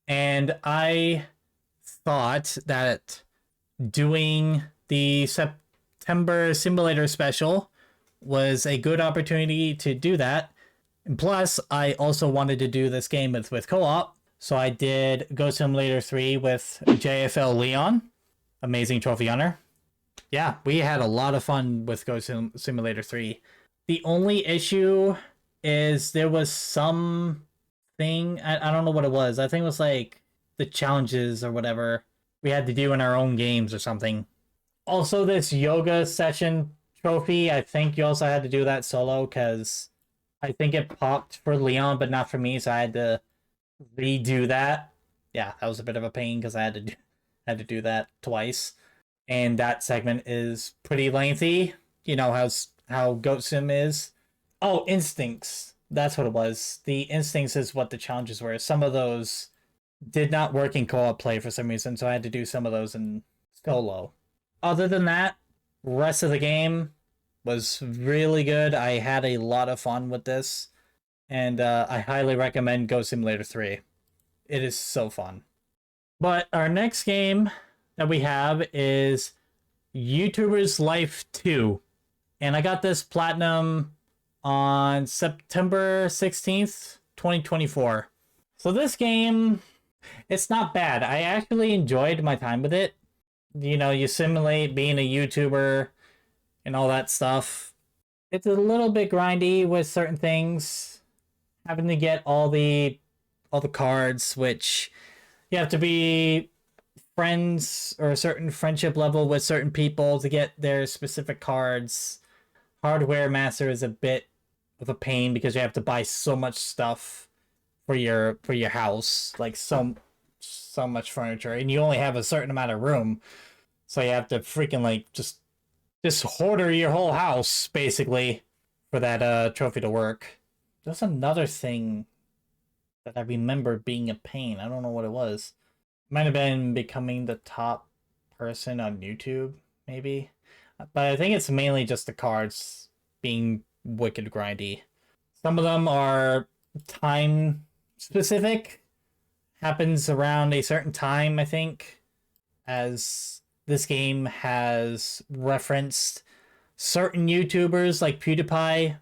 and I thought that doing the September Simulator special was a good opportunity to do that. And plus, I also wanted to do this game with co-op, so I did Goat Simulator 3 with JFL Leon, amazing trophy hunter. Yeah, we had a lot of fun with Goat Simulator 3. The only issue is there was some thing, I don't know what it was. I think it was like the challenges or whatever we had to do in our own games or something. Also, this yoga session trophy, I think you also had to do that solo because I think it popped for Leon, but not for me, so I had to redo that. Yeah, that was a bit of a pain because I had to do that twice. And that segment is pretty lengthy. You know how Goat Sim is. Oh, Instincts. That's what it was. The Instincts is what the challenges were. Some of those did not work in co-op play for some reason, so I had to do some of those in solo. Other than that, rest of the game was really good. I had a lot of fun with this, and I highly recommend Goat Simulator 3. It is so fun. But our next game that we have is YouTuber's Life 2. And I got this platinum on September 16th, 2024. So this game, it's not bad. I actually enjoyed my time with it. You know, you simulate being a YouTuber and all that stuff. It's a little bit grindy with certain things. Having to get all the cards, which you have to be friends or a certain friendship level with certain people to get their specific cards. Hardware Master is a bit of a pain because you have to buy so much stuff for your house, like so much furniture, and you only have a certain amount of room, so you have to freaking like just hoarder your whole house basically for that trophy to work. There's another thing that I remember being a pain. I don't know what it was. Might have been becoming the top person on YouTube, maybe. But I think it's mainly just the cards being wicked grindy. Some of them are time specific. Happens around a certain time, I think. As this game has referenced certain YouTubers like PewDiePie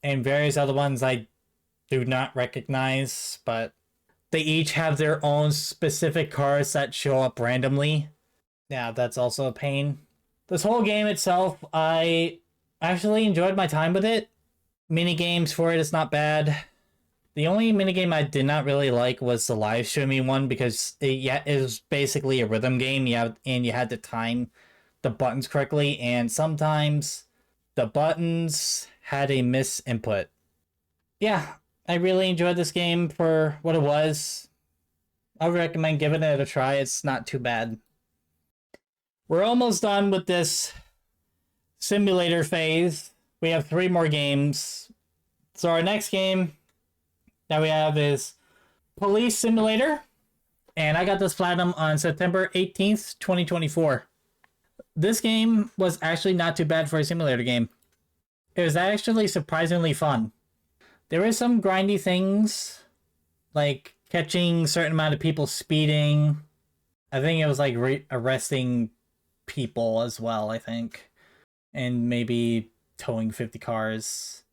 and various other ones I do not recognize, but they each have their own specific cards that show up randomly. Yeah, that's also a pain. This whole game itself, I actually enjoyed my time with it. Mini games for it is not bad. The only minigame I did not really like was the live streaming one because it was basically a rhythm game. You had to time the buttons correctly, and sometimes the buttons had a misinput. Yeah, I really enjoyed this game for what it was. I would recommend giving it a try. It's not too bad. We're almost done with this simulator phase. We have 3 more games. So our next game that we have is Police Simulator. And I got this platinum on September 18th, 2024. This game was actually not too bad for a simulator game. It was actually surprisingly fun. There were some grindy things, like catching a certain amount of people speeding. I think it was like arresting people as well, I think. And maybe towing 50 cars.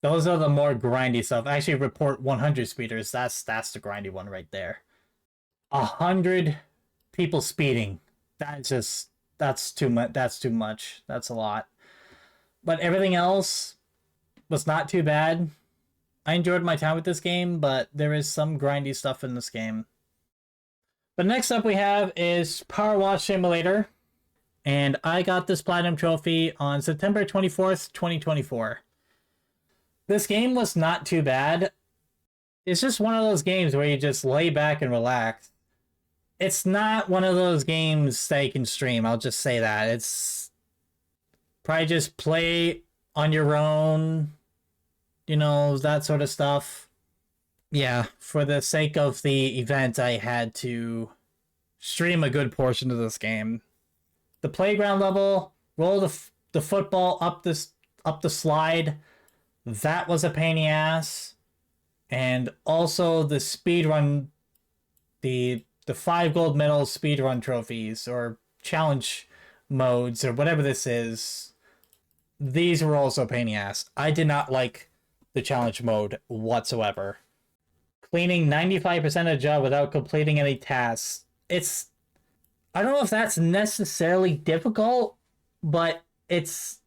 Those are the more grindy stuff. Actually, report 100 speeders. That's the grindy one right there. 100 people speeding. That's too much. That's too much. That's a lot. But everything else was not too bad. I enjoyed my time with this game, but there is some grindy stuff in this game. But next up we have is Power Wash Simulator. And I got this platinum trophy on September 24th, 2024. This game was not too bad. It's just one of those games where you just lay back and relax. It's not one of those games that you can stream, I'll just say that. It's probably just play on your own, you know, that sort of stuff. Yeah, for the sake of the event, I had to stream a good portion of this game. The playground level, roll the football up the slide, that was a pain in the ass. And also the speed run, the 5 gold medal speed run trophies or challenge modes or whatever this is, these were also a pain in the ass. I did not like the challenge mode whatsoever. Cleaning 95% of the job without completing any tasks. I don't know if that's necessarily difficult, but it's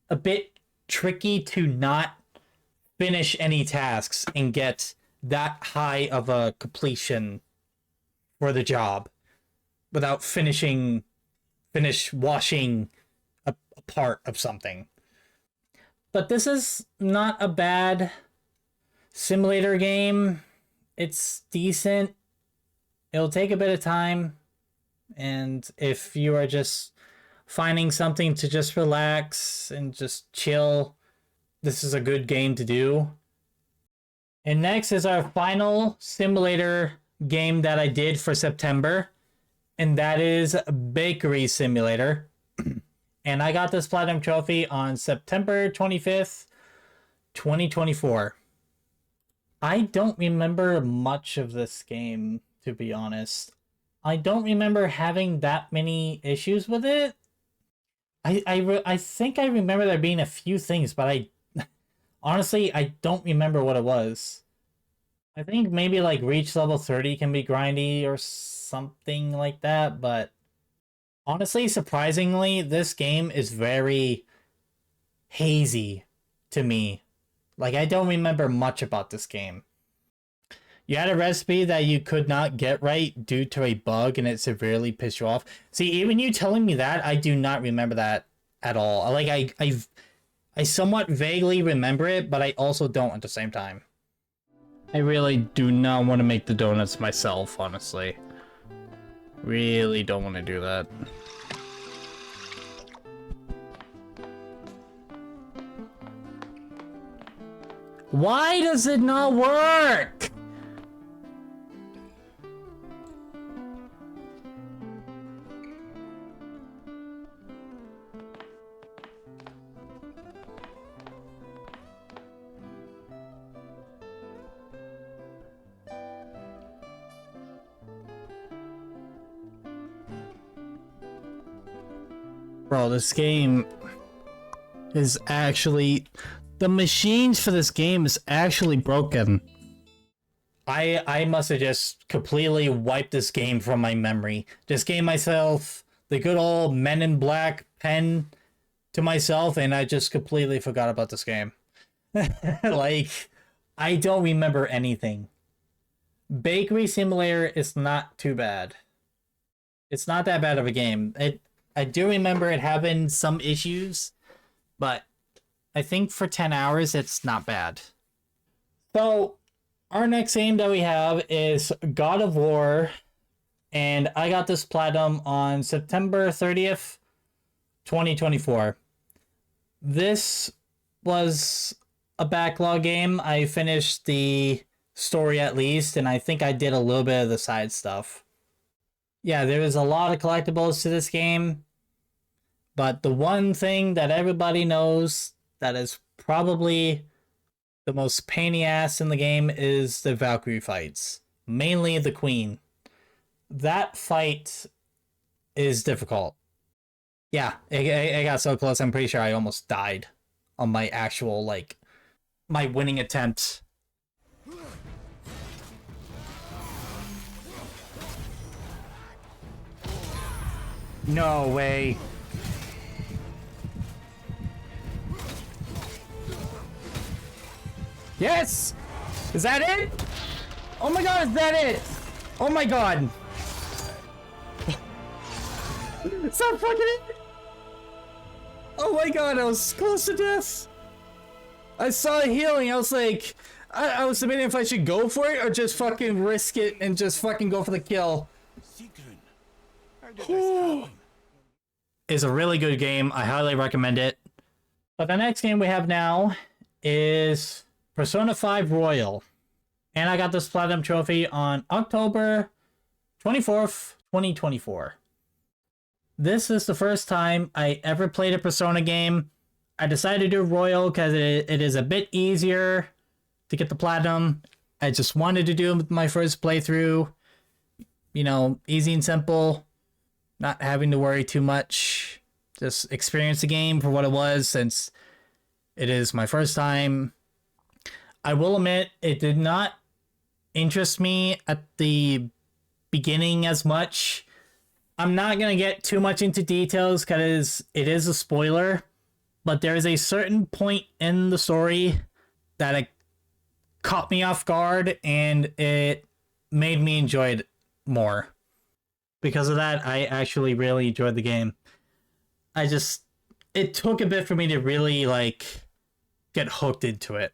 a bit tricky to not finish any tasks and get that high of a completion for the job without finish washing a part of something. But this is not a bad simulator game. It's decent. It'll take a bit of time. And if you are just finding something to just relax and just chill, this is a good game to do. And next is our final simulator game that I did for September, and that is Bakery Simulator. And I got this Platinum Trophy on September 25th, 2024. I don't remember much of this game, to be honest. I don't remember having that many issues with it. I think I remember there being a few things, but honestly, I don't remember what it was. I think maybe like reach level 30 can be grindy or something like that, but honestly, surprisingly, this game is very hazy to me. Like, I don't remember much about this game. You had a recipe that you could not get right due to a bug and it severely pissed you off. See, even you telling me that, I do not remember that at all. Like, I somewhat vaguely remember it, but I also don't at the same time. I really do not want to make the donuts myself, honestly. Really don't want to do that. Why does it not work? Bro, this game is actually... The machines for this game is actually broken. I must have just completely wiped this game from my memory. Just gave myself the good old Men in Black pen to myself, and I just completely forgot about this game. Like, I don't remember anything. Bakery Simulator is not too bad. It's not that bad of a game. I do remember it having some issues, but I think for 10 hours, it's not bad. So, our next game that we have is God of War, and I got this platinum on September 30th, 2024. This was a backlog game. I finished the story at least, and I think I did a little bit of the side stuff. Yeah, there is a lot of collectibles to this game, but the one thing that everybody knows that is probably the most pain in the ass in the game is the Valkyrie fights. Mainly the Queen. That fight is difficult. Yeah, it got so close, I'm pretty sure I almost died on my actual, like, my winning attempt. No way. Yes! Is that it? Oh my god, is that it? Oh my god. Is that fucking it? Oh my god, I was close to death. I saw it healing, I was like... I was debating if I should go for it or just fucking risk it and just fucking go for the kill. It's a really good game. I highly recommend it. But the next game we have now is Persona 5 Royal. And I got this Platinum Trophy on October 24th, 2024. This is the first time I ever played a Persona game. I decided to do Royal because it is a bit easier to get the Platinum. I just wanted to do my first playthrough. You know, easy and simple. Not having to worry too much. Just experience the game for what it was since it is my first time. I will admit, it did not interest me at the beginning as much. I'm not going to get too much into details because it is a spoiler, but there is a certain point in the story that it caught me off guard and it made me enjoy it more. Because of that, I actually really enjoyed the game. It took a bit for me to really, like, get hooked into it.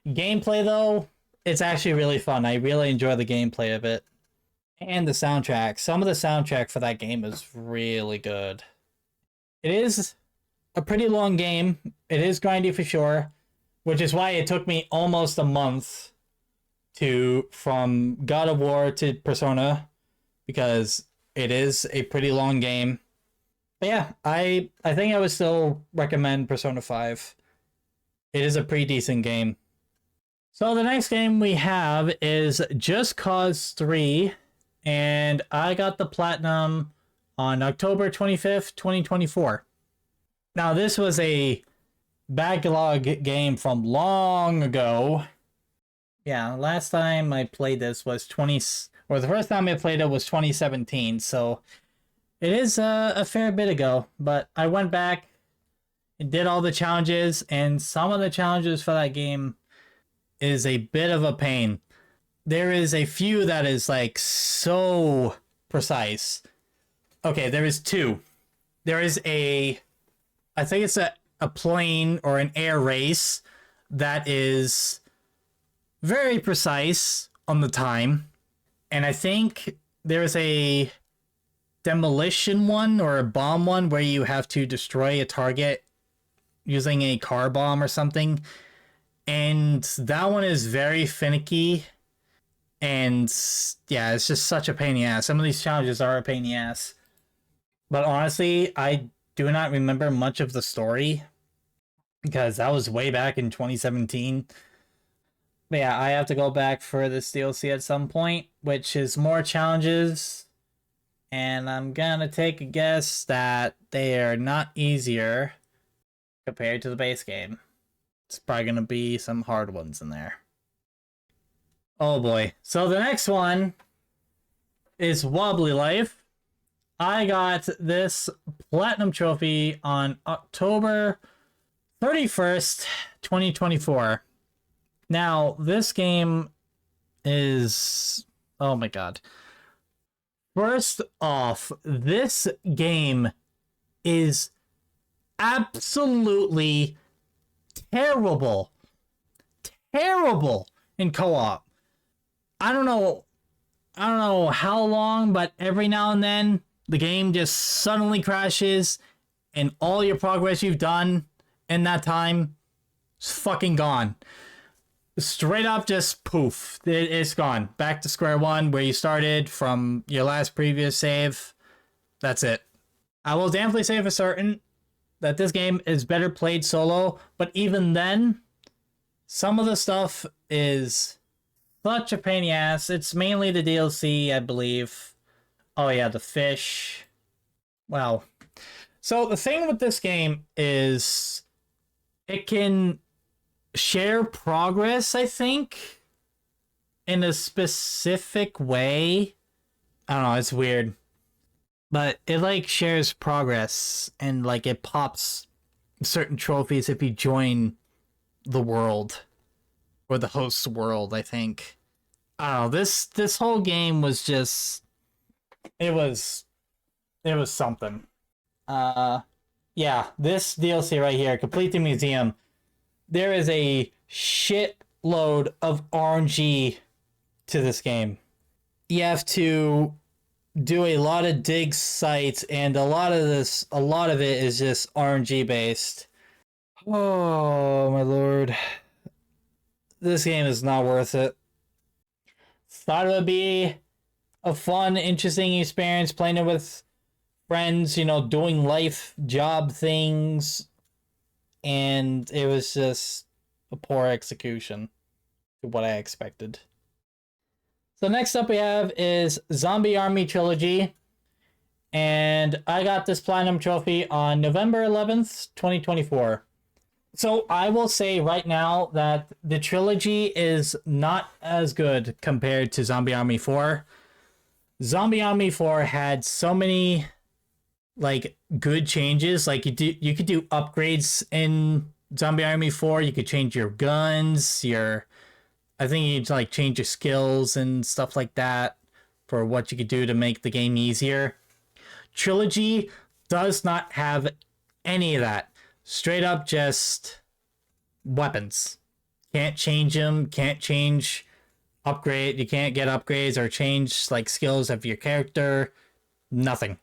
Gameplay, though, it's actually really fun. I really enjoy the gameplay of it. And the soundtrack. Some of the soundtrack for that game is really good. It is a pretty long game. It is grindy for sure. which is why it took me almost a month to from God of War to Persona, because it is a pretty long game. But yeah, I think I would still recommend Persona 5. It is a pretty decent game. So the next game we have is Just Cause 3, and I got the platinum on October 25th, 2024. Now this was a backlog game from long ago. Yeah, last time I played this was the first time I played it was 2017, so it is a fair bit ago, but I went back and did all the challenges, and some of the challenges for that game is a bit of a pain. There is a few that is like so precise. Okay, there is two. There is I think it's a plane or an air race that is very precise on the time. And I think there's a demolition one or a bomb one where you have to destroy a target using a car bomb or something. And that one is very finicky. And yeah, it's just such a pain in the ass. Some of these challenges are a pain in the ass. But honestly, I do not remember much of the story because that was way back in 2017. But yeah, I have to go back for this DLC at some point, which is more challenges. And I'm gonna take a guess that they are not easier compared to the base game. It's probably gonna be some hard ones in there. Oh boy. So the next one is Wobbly Life. I got this platinum trophy on October 31st, 2024. Now, this game is... oh my god. First off, this game is absolutely terrible. Terrible in co-op. I don't know how long, but every now and then the game just suddenly crashes and all your progress you've done in that time is fucking gone. Straight up just poof. It's gone. Back to square one where you started from your last previous save. That's it. I will definitely say for certain that this game is better played solo, but even then, some of the stuff is such a pain in the ass. It's mainly the DLC, I believe. Oh yeah, the fish. Wow. So the thing with this game is it can share progress, I think, in a specific way. I don't know, it's weird. But it like shares progress and like it pops certain trophies if you join the world. Or the host's world, I think. I don't know, this whole game was just it was something. Yeah, this DLC right here, Complete the Museum. There is a shitload of RNG to this game. You have to do a lot of dig sites, and a lot of it is just RNG based. Oh my lord. This game is not worth it. Thought it would be a fun, interesting experience playing it with friends, you know, doing life job things, and it was just a poor execution to what I expected. So next up we have is Zombie Army Trilogy, and I got this platinum trophy on November 11th, 2024. So I will say right now that the trilogy is not as good compared to Zombie Army 4. Zombie Army 4 had so many like good changes. Like you could do upgrades in Zombie Army 4. You could change your guns, I think you'd like change your skills and stuff like that for what you could do to make the game easier. Trilogy does not have any of that. Straight up just weapons. Can't change them, can't change upgrade, you can't get upgrades or change like skills of your character. Nothing.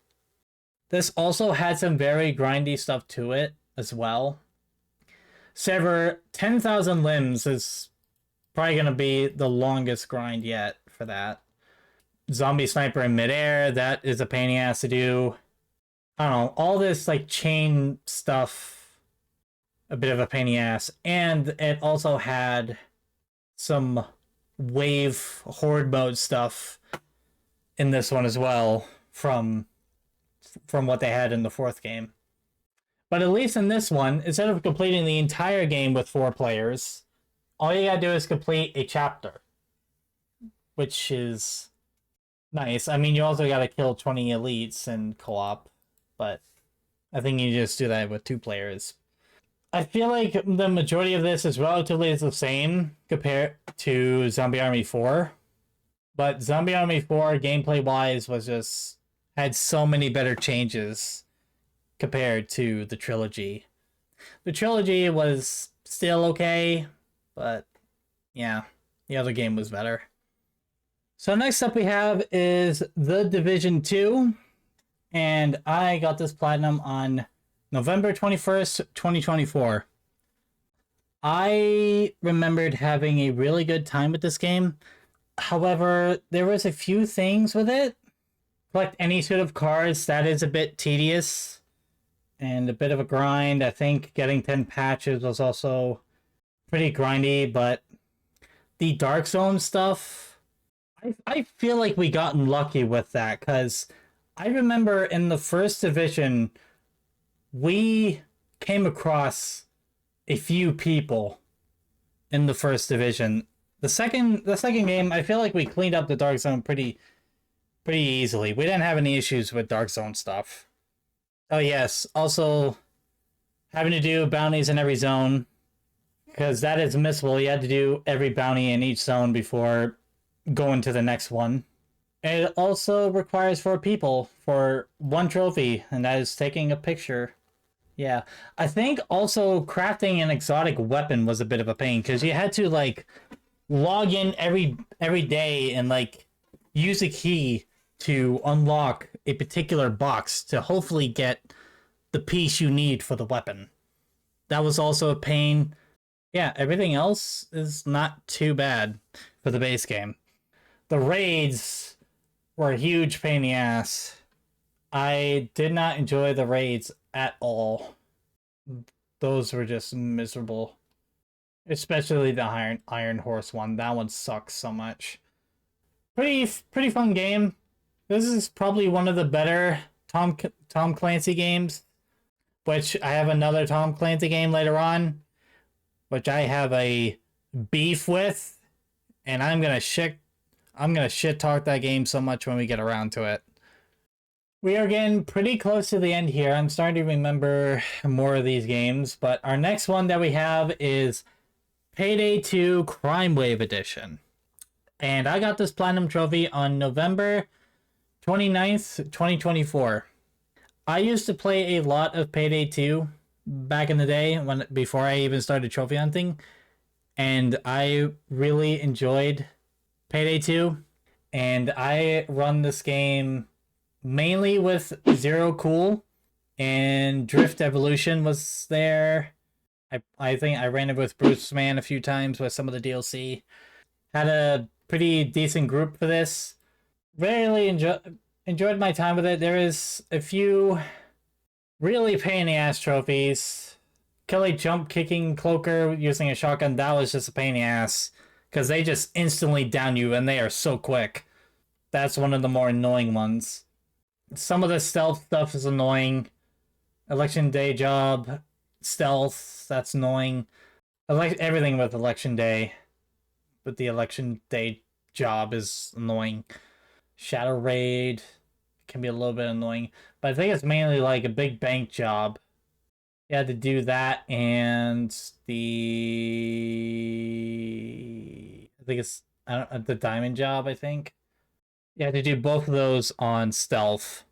This also had some very grindy stuff to it as well. Sever 10,000 limbs is probably going to be the longest grind yet for that. Zombie sniper in midair, that is a pain in the ass to do. I don't know, all this like chain stuff, a bit of a pain in the ass. And it also had some wave horde mode stuff in this one as well from what they had in the fourth game. But at least in this one, instead of completing the entire game with 4 players, all you gotta do is complete a chapter, which is nice. I mean, you also gotta kill 20 elites in co-op, but I think you just do that with 2 players. I feel like the majority of this is relatively the same compared to Zombie Army 4, but Zombie Army 4 gameplay-wise was just had so many better changes compared to the trilogy. The trilogy was still okay, but yeah, the other game was better. So next up we have is The Division 2, and I got this platinum on November 21st, 2024. I remembered having a really good time with this game. However, there was a few things with it. Collect any sort of cards, that is a bit tedious and a bit of a grind. I think getting 10 patches was also pretty grindy, but the Dark Zone stuff, I feel like we got lucky with that, because I remember in the first division, we came across a few people in the first division. The second game, I feel like we cleaned up the Dark Zone pretty easily. We didn't have any issues with Dark Zone stuff. Oh yes, also having to do bounties in every zone, because that is missable. You had to do every bounty in each zone before going to the next one. And it also requires 4 people for 1 trophy, and that is taking a picture. Yeah, I think also crafting an exotic weapon was a bit of a pain, because you had to like log in every day and like use a key to unlock a particular box to hopefully get the piece you need for the weapon. That was also a pain. Yeah, everything else is not too bad for the base game. The raids were a huge pain in the ass. I did not enjoy the raids at all. Those were just miserable. Especially the Iron Horse one. That one sucks so much. Pretty fun game. This is probably one of the better Tom Clancy games, which I have another Tom Clancy game later on, which I have a beef with, and I'm gonna shit talk that game so much when we get around to it. We are getting pretty close to the end here. I'm starting to remember more of these games, but our next one that we have is Payday 2 Crime Wave Edition. And I got this platinum trophy on November 29th, 2024. I used to play a lot of Payday 2 back in the day before I even started trophy hunting, and I really enjoyed Payday 2, and I run this game mainly with Zero Cool, and Drift Evolution was there. I think I ran it with Bruce Man a few times with some of the DLC. Had a pretty decent group for this. Really enjoyed my time with it. There is a few really pain in the ass trophies. Kelly jump kicking Cloaker using a shotgun, that was just a pain in the ass, because they just instantly down you and they are so quick. That's one of the more annoying ones. Some of the stealth stuff is annoying. Election Day job, stealth, that's annoying. Everything with Election Day, but the Election Day job is annoying. Shadow Raid can be a little bit annoying, but I think it's mainly like a big bank job. You had to do that, and the diamond job, I think. You had to do both of those on stealth.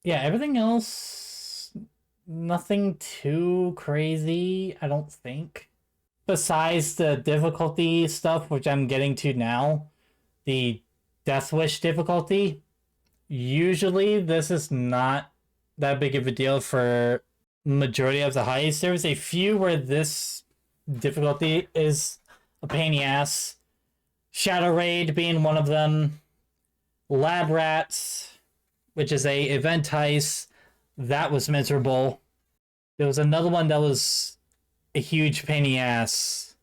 Yeah, everything else, nothing too crazy, I don't think. Besides the difficulty stuff, which I'm getting to now, the Death Wish difficulty, usually this is not that big of a deal for majority of the heists. There was a few where this difficulty is a pain in the ass. Shadow Raid being one of them. Lab Rats, which is a event heist, that was miserable. There was another one that was a huge pain in the ass,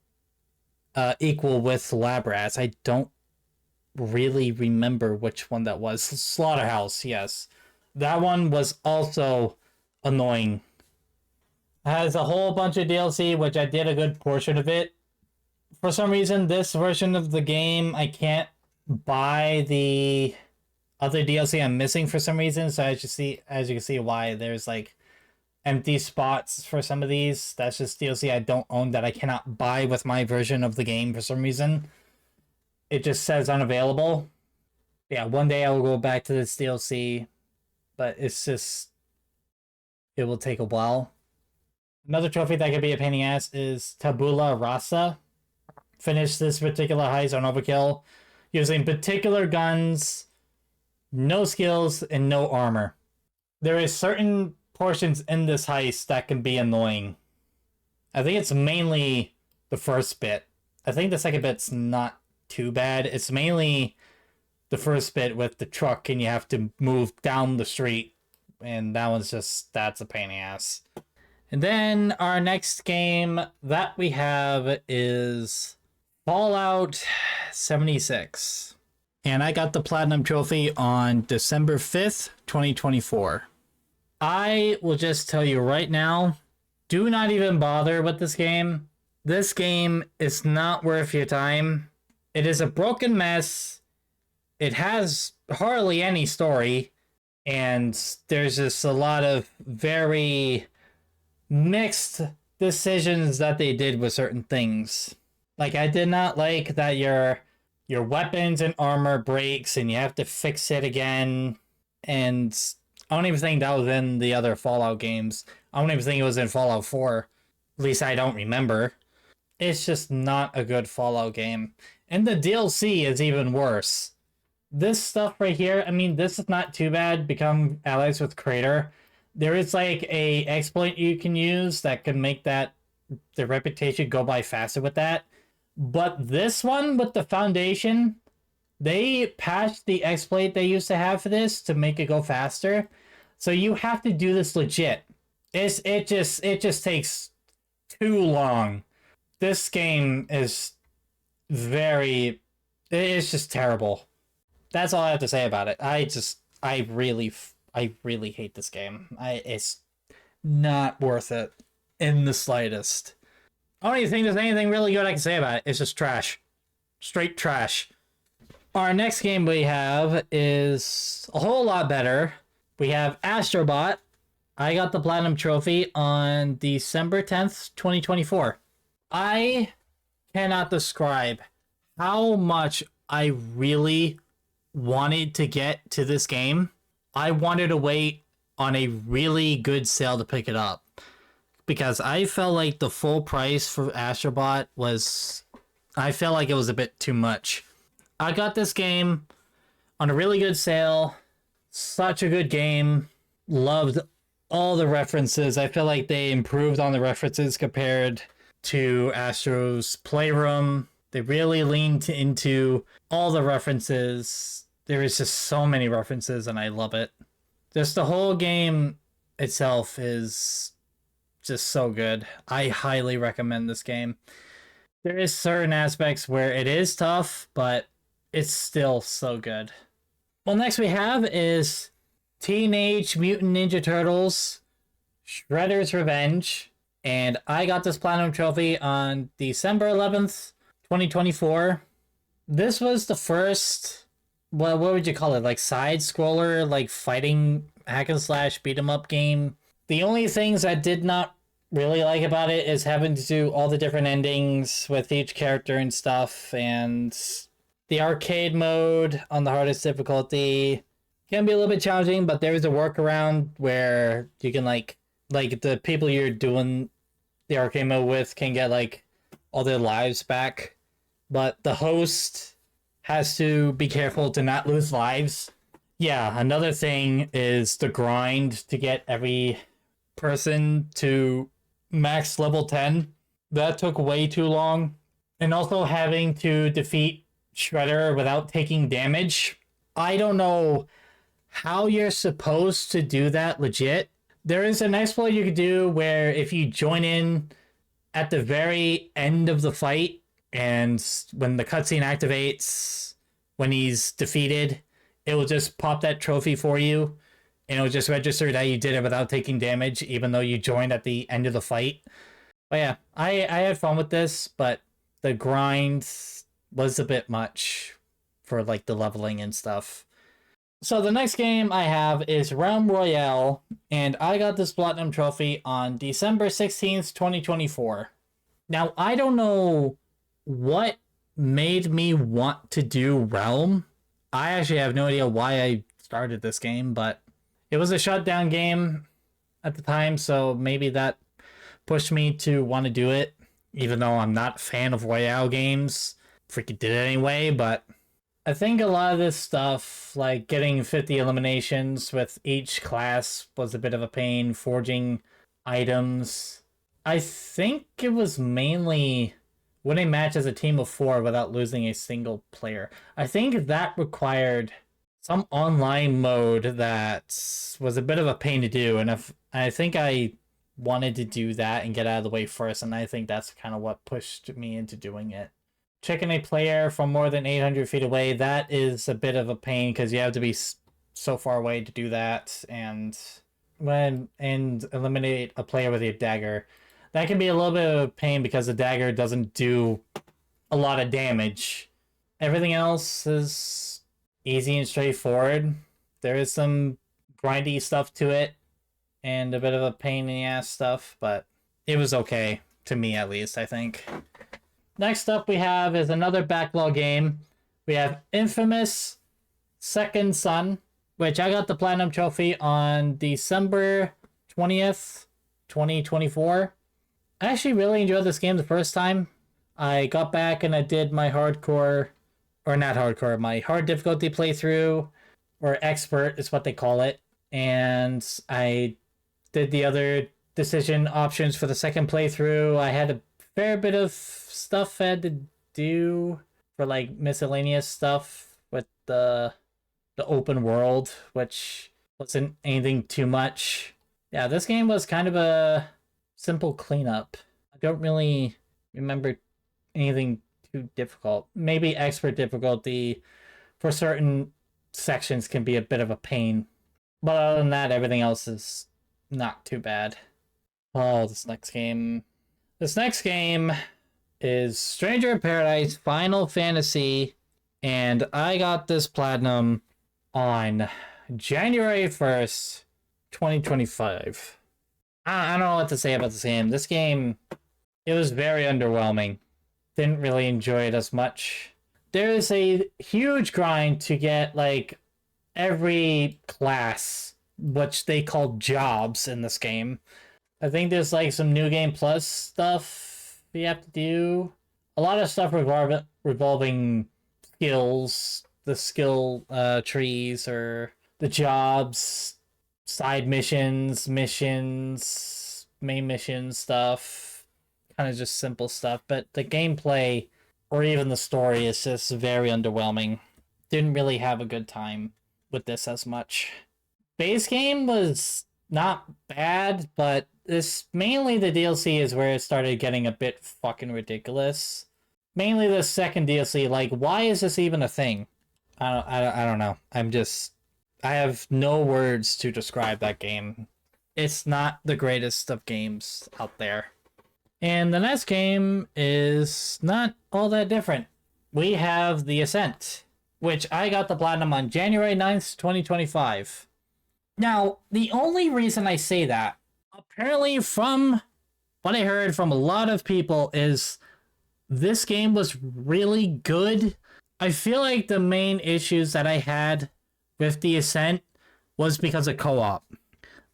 equal with Lab Rats. I don't really remember which one that was. Slaughterhouse, yes. That one was also annoying. It has a whole bunch of DLC, which I did a good portion of it. For some reason, this version of the game, I can't buy the other DLC I'm missing for some reason. So as you can see why there's like empty spots for some of these. That's just DLC I don't own that I cannot buy with my version of the game for some reason. It just says unavailable. Yeah, one day I will go back to this DLC, but it's just, it will take a while. Another trophy that could be a pain in the ass is Tabula Rasa. Finish this particular heist on Overkill using particular guns, no skills, and no armor. There is certain portions in this heist that can be annoying. I think it's mainly the first bit. I think the second bit's not too bad. It's mainly the first bit with the truck and you have to move down the street. And that one's just, that's a pain in the ass. And then our next game that we have is Fallout 76. And I got the Platinum Trophy on December 5th, 2024. I will just tell you right now, do not even bother with this game. This game is not worth your time. It is a broken mess. It has hardly any story. And there's just a lot of very mixed decisions that they did with certain things. Like, I did not like that your weapons and armor breaks and you have to fix it again. And I don't even think that was in the other Fallout games. I don't even think it was in Fallout 4. At least I don't remember. It's just not a good Fallout game. And the DLC is even worse. This stuff right here, I mean, this is not too bad. Become allies with Crater. There is like a exploit you can use that can make that the reputation go by faster with that. But this one with the Foundation, they patched the exploit they used to have for this to make it go faster. So you have to do this legit. It just takes too long. This game is it's just terrible. That's all I have to say about it. I really hate this game. It's not worth it in the slightest. I don't even think there's anything really good I can say about it. It's just trash. Straight trash. Our next game we have is a whole lot better. We have Astrobot. I got the Platinum Trophy on December 10th, 2024. I cannot describe how much I really wanted to get to this game. I wanted to wait on a really good sale to pick it up. Because I felt like the full price for Astrobot I felt like it was a bit too much. I got this game on a really good sale. Such a good game. Loved all the references. I feel like they improved on the references compared to Astro's Playroom. They really leaned into all the references. There is just so many references and I love it. Just the whole game itself is just so good. I highly recommend this game. There is certain aspects where it is tough, but it's still so good. Well, next we have is Teenage Mutant Ninja Turtles Shredder's Revenge. And I got this Platinum Trophy on December 11th, 2024. This was the first, what would you call it? Like side-scroller, like fighting hack and slash beat 'em up game. The only things I did not really like about it is having to do all the different endings with each character and stuff, and the arcade mode on the hardest difficulty can be a little bit challenging, but there is a workaround where you can like the people you're doing the arcade mode with can get like all their lives back, but the host has to be careful to not lose lives. Yeah, another thing is the grind to get every person to max level 10. That took way too long. And also having to defeat Shredder without taking damage. I don't know how you're supposed to do that legit. There is an exploit you could do where if you join in at the very end of the fight, and when the cutscene activates, when he's defeated, it will just pop that trophy for you, and it'll just register that you did it without taking damage, even though you joined at the end of the fight. But yeah, I had fun with this, but the grind was a bit much for like the leveling and stuff. So the next game I have is Realm Royale, and I got this Platinum Trophy on December 16th, 2024. Now, I don't know what made me want to do Realm. I actually have no idea why I started this game, but it was a shutdown game at the time, so maybe that pushed me to want to do it, even though I'm not a fan of Royale games. Freaking did it anyway, but I think a lot of this stuff, like getting 50 eliminations with each class, was a bit of a pain. Forging items. I think it was mainly winning match as a team of 4 without losing a single player. I think that required some online mode that was a bit of a pain to do, and I think I wanted to do that and get out of the way first, and I think that's kind of what pushed me into doing it. Checking a player from more than 800 feet away, that is a bit of a pain because you have to be so far away to do that, and eliminate a player with your dagger. That can be a little bit of a pain because the dagger doesn't do a lot of damage. Everything else is easy and straightforward. There is some grindy stuff to it and a bit of a pain in the ass stuff, but it was okay, to me at least, I think. Next up we have is another backlog game. We have Infamous Second Son, which I got the Platinum Trophy on December 20th, 2024. I actually really enjoyed this game the first time. I got back and I did my hardcore, or not hardcore, my hard difficulty playthrough, or expert is what they call it. And I did the other decision options for the second playthrough. I had a fair bit of stuff I had to do for like miscellaneous stuff with the open world, which wasn't anything too much. Yeah, this game was kind of a simple cleanup. I don't really remember anything too difficult. Maybe expert difficulty for certain sections can be a bit of a pain. But other than that, everything else is not too bad. Oh, this next game. This next game is Stranger in Paradise Final Fantasy, and I got this Platinum on January 1st, 2025. I don't know what to say about this game. This game, it was very underwhelming. Didn't really enjoy it as much. There is a huge grind to get, like, every class, which they call jobs in this game. I think there's, like, some New Game Plus stuff you have to do. A lot of stuff revolving skills, the skill trees, or the jobs, side missions, main mission stuff, kind of just simple stuff. But the gameplay, or even the story, is just very underwhelming. Didn't really have a good time with this as much. Base game was not bad, but this mainly the DLC is where it started getting a bit fucking ridiculous. Mainly the second DLC, like, why is this even a thing? I don't know. I have no words to describe that game. It's not the greatest of games out there. And the next game is not all that different. We have The Ascent, which I got the Platinum on January 9th, 2025. Now, the only reason I say that, apparently from what I heard from a lot of people, is this game was really good. I feel like the main issues that I had with The Ascent was because of co-op.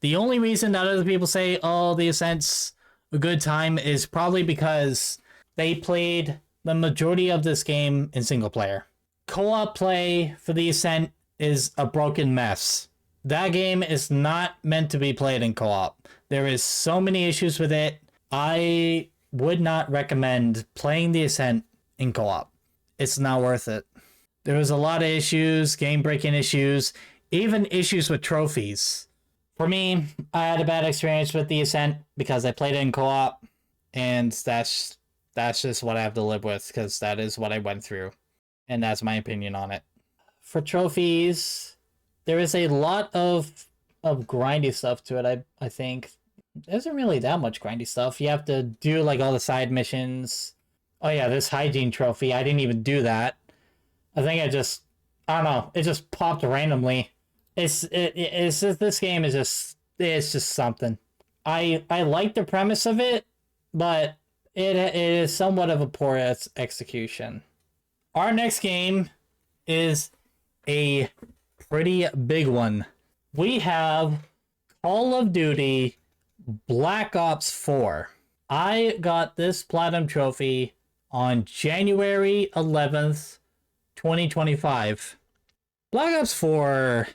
The only reason that other people say, oh, The Ascent's a good time, is probably because they played the majority of this game in single player. Co-op play for The Ascent is a broken mess. That game is not meant to be played in co-op. There is so many issues with it. I would not recommend playing The Ascent in co-op. It's not worth it. There was a lot of issues, game-breaking issues, even issues with trophies. For me, I had a bad experience with The Ascent because I played it in co-op, and that's just what I have to live with because that is what I went through, and that's my opinion on it. For trophies, there is a lot of grindy stuff to it. I think there isn't really that much grindy stuff. You have to do like all the side missions. Oh yeah, this hygiene trophy. I didn't even do that. I think I don't know. It just popped randomly. It's just, this game is just, it's just something. I like the premise of it, but it is somewhat of a poor execution. Our next game is a pretty big one. We have Call of Duty Black Ops 4. I got this Platinum Trophy on January 11th, 2025. Black Ops 4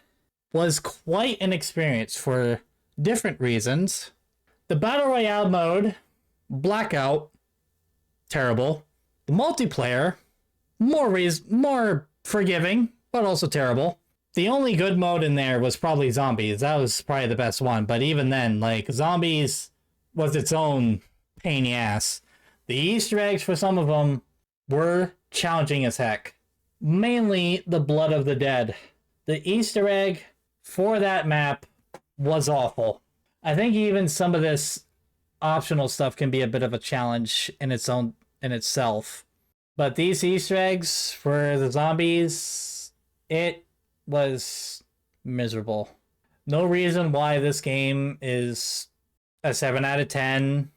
was quite an experience for different reasons. The Battle Royale mode, Blackout, terrible. The multiplayer, more forgiving, but also terrible. The only good mode in there was probably Zombies. That was probably the best one, but even then, like, Zombies was its own pain in the ass. The Easter eggs for some of them were challenging as heck. Mainly the Blood of the Dead. The Easter egg for that map was awful. I think even some of this optional stuff can be a bit of a challenge in itself. But these Easter eggs for the zombies, it was miserable. No reason why this game is a 7 out of 10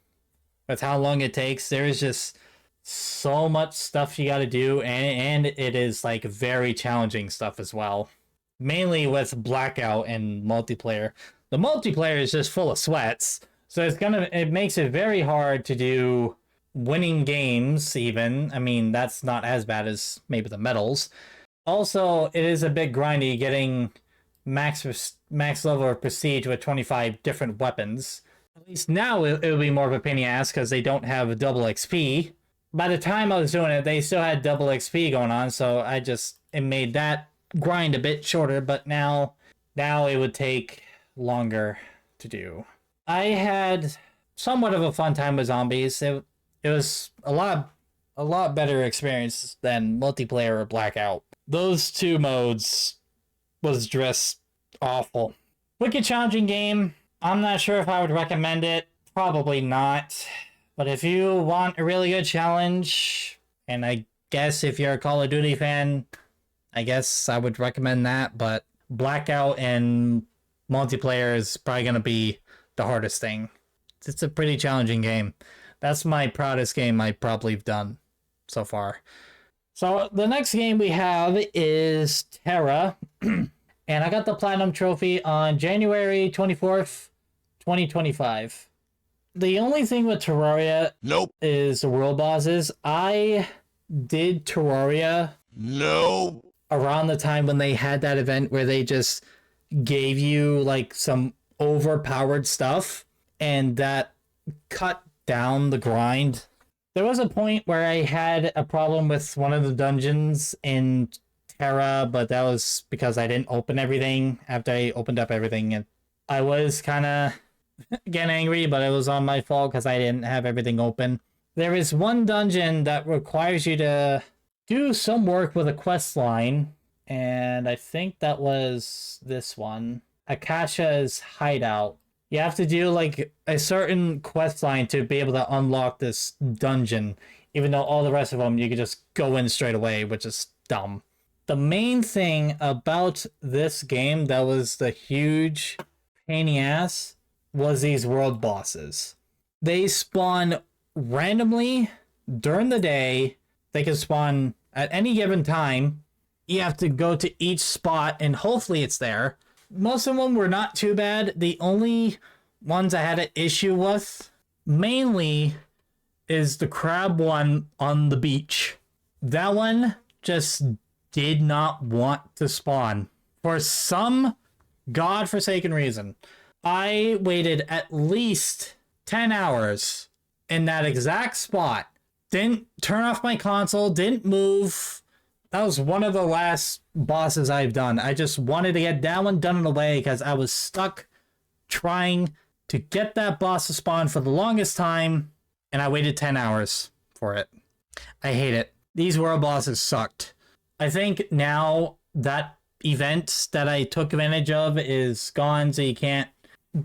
with how long it takes. There is just so much stuff you got to do, and it is like very challenging stuff as well. Mainly with Blackout and multiplayer. The multiplayer is just full of sweats, so it makes it very hard to do winning games even. I mean, that's not as bad as maybe the medals. Also, it is a bit grindy getting max level of prestige with 25 different weapons. At least now it'll be more of a pain in the ass because they don't have double XP. By the time I was doing it, they still had double XP going on, so it made that grind a bit shorter, but now it would take longer to do. I had somewhat of a fun time with Zombies. It was a lot better experience than multiplayer or Blackout. Those two modes was just awful. Wicked challenging game. I'm not sure if I would recommend it. Probably not. But if you want a really good challenge, and I guess if you're a Call of Duty fan, I guess I would recommend that. But Blackout and multiplayer is probably going to be the hardest thing. It's a pretty challenging game. That's my proudest game I've probably done so far. So the next game we have is Terra. And I got the Platinum Trophy on January 24th, 2025. The only thing with Terraria is the world bosses. I did Terraria around the time when they had that event where they just gave you like some overpowered stuff and that cut down the grind. There was a point where I had a problem with one of the dungeons in Terra, but that was because I didn't open everything after I opened up everything, and I was kind of getting angry, but it was on my fault because I didn't have everything open. There is one dungeon that requires you to do some work with a quest line, and I think that was this one, Akasha's Hideout. You have to do like a certain quest line to be able to unlock this dungeon, even though all the rest of them you can just go in straight away, which is dumb. The main thing about this game that was the huge pain in the ass was these world bosses. They spawn randomly during the day. They can spawn at any given time. You have to go to each spot and hopefully it's there. Most of them were not too bad. The only ones I had an issue with mainly is the crab one on the beach. That one just did not want to spawn. For some godforsaken reason, I waited at least 10 hours in that exact spot. Didn't turn off my console, didn't move. That was one of the last bosses I've done. I just wanted to get that one done and away because I was stuck trying to get that boss to spawn for the longest time, and I waited 10 hours for it. I hate it. These world bosses sucked. I think now that event that I took advantage of is gone, so you can't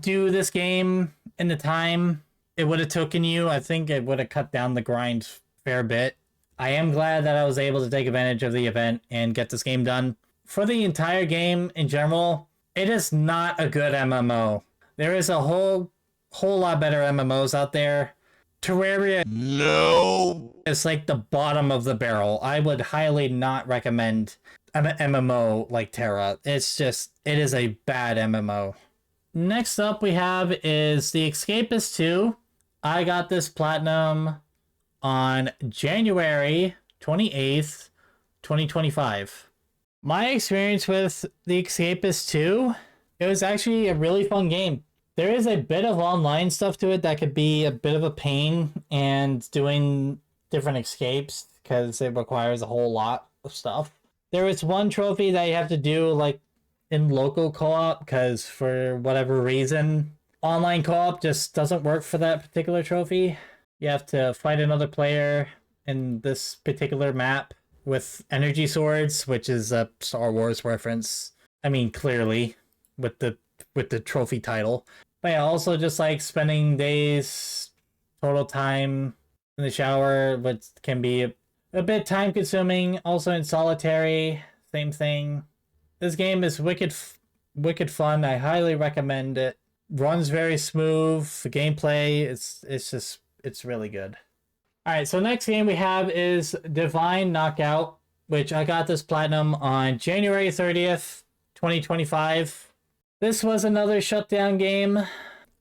do this game in the time it would have taken you. I think it would have cut down the grind a fair bit. I am glad that I was able to take advantage of the event and get this game done. For the entire game in general, it is not a good MMO. There is a whole lot better MMOs out there. Terraria, no, it's like the bottom of the barrel. I would highly not recommend an MMO like Terra. It is a bad MMO. Next up we have is The Escapist 2. I got this platinum on January 28th, 2025. My experience with The Escapist 2, it was actually a really fun game. There is a bit of online stuff to it that could be a bit of a pain, and doing different escapes because it requires a whole lot of stuff. There is one trophy that you have to do like in local co-op because for whatever reason, online co-op just doesn't work for that particular trophy. You have to fight another player in this particular map with energy swords, which is a Star Wars reference. I mean, clearly, with the trophy title. But yeah, also just like spending days, total time in the shower, which can be a bit time consuming. Also in solitary, same thing. This game is wicked fun. I highly recommend it. Runs very smooth. The gameplay, it's really good. Alright, so next game we have is Divine Knockout, which I got this platinum on January 30th, 2025. This was another shutdown game.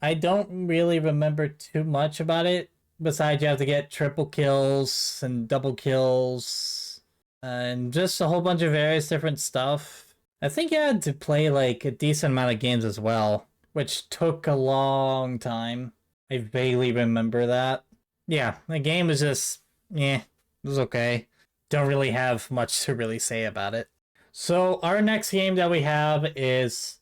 I don't really remember too much about it, besides you have to get triple kills and double kills, and just a whole bunch of various different stuff. I think you had to play like a decent amount of games as well, which took a long time. I vaguely remember that. Yeah, the game was just, it was okay. Don't really have much to really say about it. So our next game that we have is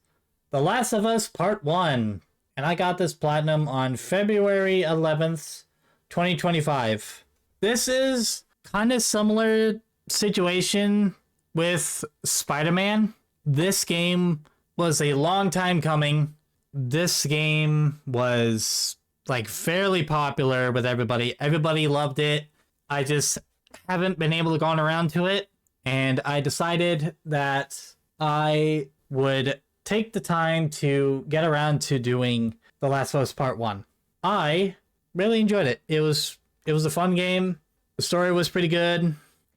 The Last of Us Part 1. And I got this platinum on February 11th, 2025. This is kind of similar situation with Spider-Man. This game was a long time coming. This game was like fairly popular with everybody. Everybody loved it. I just haven't been able to go around to it. And I decided that I would take the time to get around to doing The Last of Us Part 1. I really enjoyed it. It was a fun game. The story was pretty good.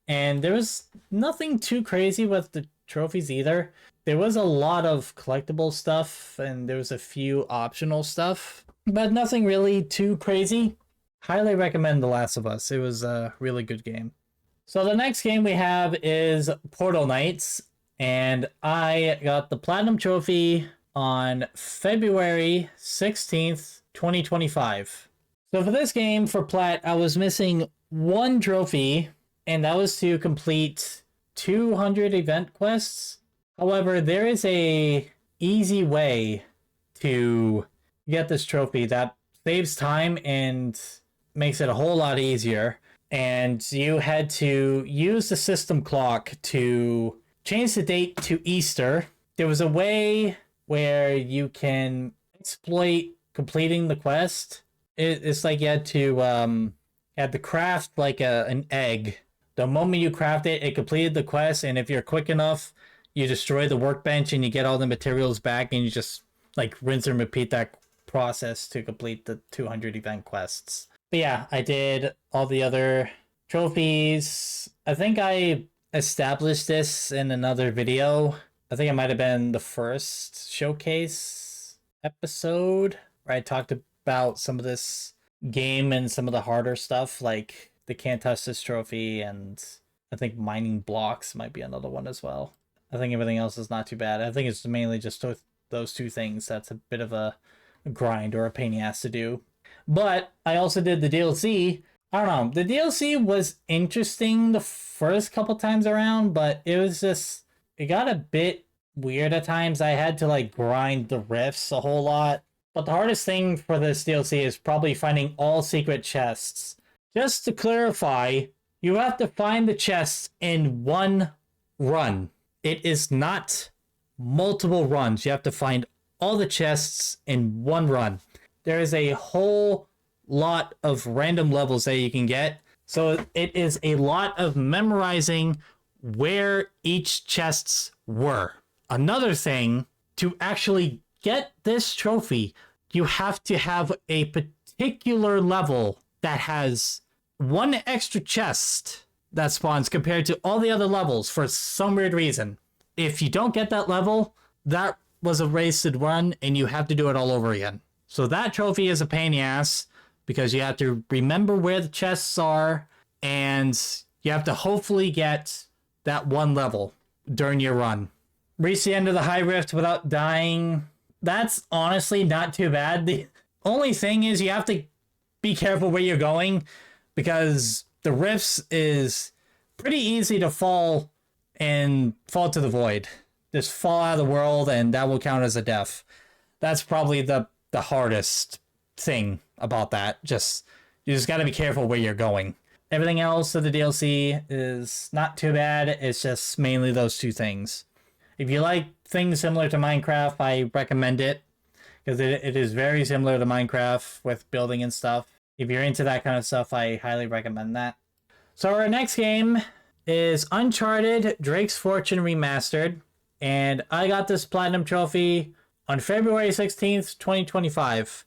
And there was nothing too crazy with the trophies either. There was a lot of collectible stuff and there was a few optional stuff, but nothing really too crazy. Highly recommend The Last of Us. It was a really good game. So the next game we have is Portal Knights, and I got the Platinum Trophy on February 16th, 2025. So for this game, for Plat, I was missing one trophy, and that was to complete 200 event quests. However, there is a easy way to get this trophy that saves time and makes it a whole lot easier. And you had to use the system clock to change the date to Easter. There was a way where you can exploit completing the quest. It's like you had to craft like an egg. The moment you craft it, it completed the quest, and if you're quick enough, you destroy the workbench and you get all the materials back, and you just like rinse and repeat that process to complete the 200 event quests. But yeah, I did all the other trophies. I think I established this in another video. I think it might have been the first showcase episode where I talked about some of this game and some of the harder stuff, like the Can't Touch This trophy, and I think mining blocks might be another one as well. I think everything else is not too bad. I think it's mainly just those two things. That's a bit of a grind or a pain in the ass to do. But I also did the DLC. I don't know. The DLC was interesting the first couple times around, but it got a bit weird at times. I had to like grind the rifts a whole lot. But the hardest thing for this DLC is probably finding all secret chests. Just to clarify, you have to find the chests in one run. It is not multiple runs. You have to find all the chests in one run. There is a whole lot of random levels that you can get. So it is a lot of memorizing where each chests were. Another thing, to actually get this trophy, you have to have a particular level that has one extra chest that spawns compared to all the other levels for some weird reason. If you don't get that level, that was a wasted run and you have to do it all over again. So that trophy is a pain in the ass because you have to remember where the chests are and you have to hopefully get that one level during your run. Reach the end of the High Rift without dying. That's honestly not too bad. The only thing is you have to be careful where you're going because the rifts is pretty easy to fall to the void. Just fall out of the world and that will count as a death. That's probably the hardest thing about that. You just got to be careful where you're going. Everything else of the DLC is not too bad. It's just mainly those two things. If you like things similar to Minecraft, I recommend it because it is very similar to Minecraft with building and stuff. If you're into that kind of stuff, I highly recommend that. So our next game is Uncharted Drake's Fortune Remastered, and I got this Platinum Trophy on February 16th, 2025.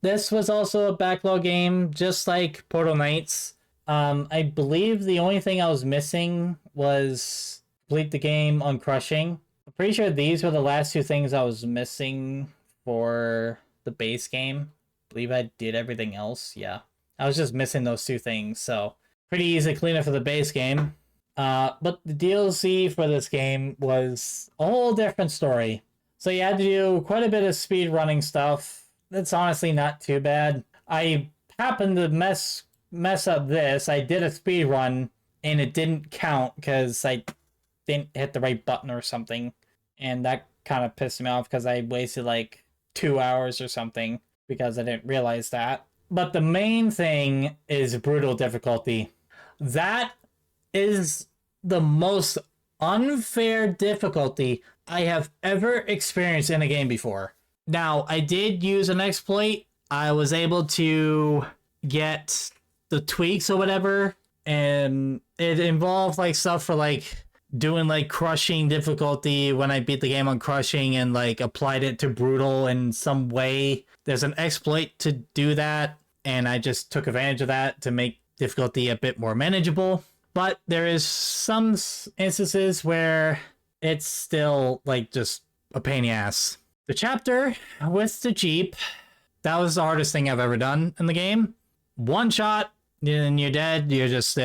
This was also a backlog game, just like Portal Knights. I believe the only thing I was missing was complete the game on Crushing. I'm pretty sure these were the last two things I was missing for the base game. I believe I did everything else. Yeah, I was just missing those two things, so pretty easy to clean up for the base game. But the DLC for this game was a whole different story. So you had to do quite a bit of speed running stuff. That's honestly not too bad. I happened to mess up this. I did a speed run and it didn't count because I didn't hit the right button or something. And that kind of pissed me off because I wasted like 2 hours or something because I didn't realize that. But the main thing is brutal difficulty. That is the most unfair difficulty I have ever experienced in a game before. Now, I did use an exploit. I was able to get the tweaks or whatever, and it involved like stuff for like doing like crushing difficulty when I beat the game on crushing and like applied it to brutal in some way. There's an exploit to do that, and I just took advantage of that to make difficulty a bit more manageable. But there is some instances where it's still like just a pain in the ass. The chapter with the Jeep, that was the hardest thing I've ever done in the game. One shot and you're dead. You're just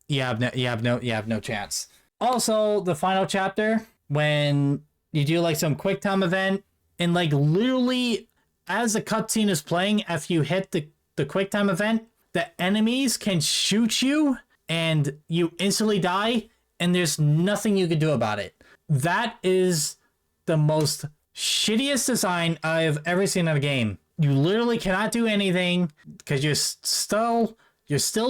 you have no chance. Also, the final chapter when you do like some quick time event and like literally as the cutscene is playing, after you hit the quick time event, the enemies can shoot you and you instantly die and there's nothing you can do about it. That is the most shittiest design I've ever seen in a game. You literally cannot do anything because you're still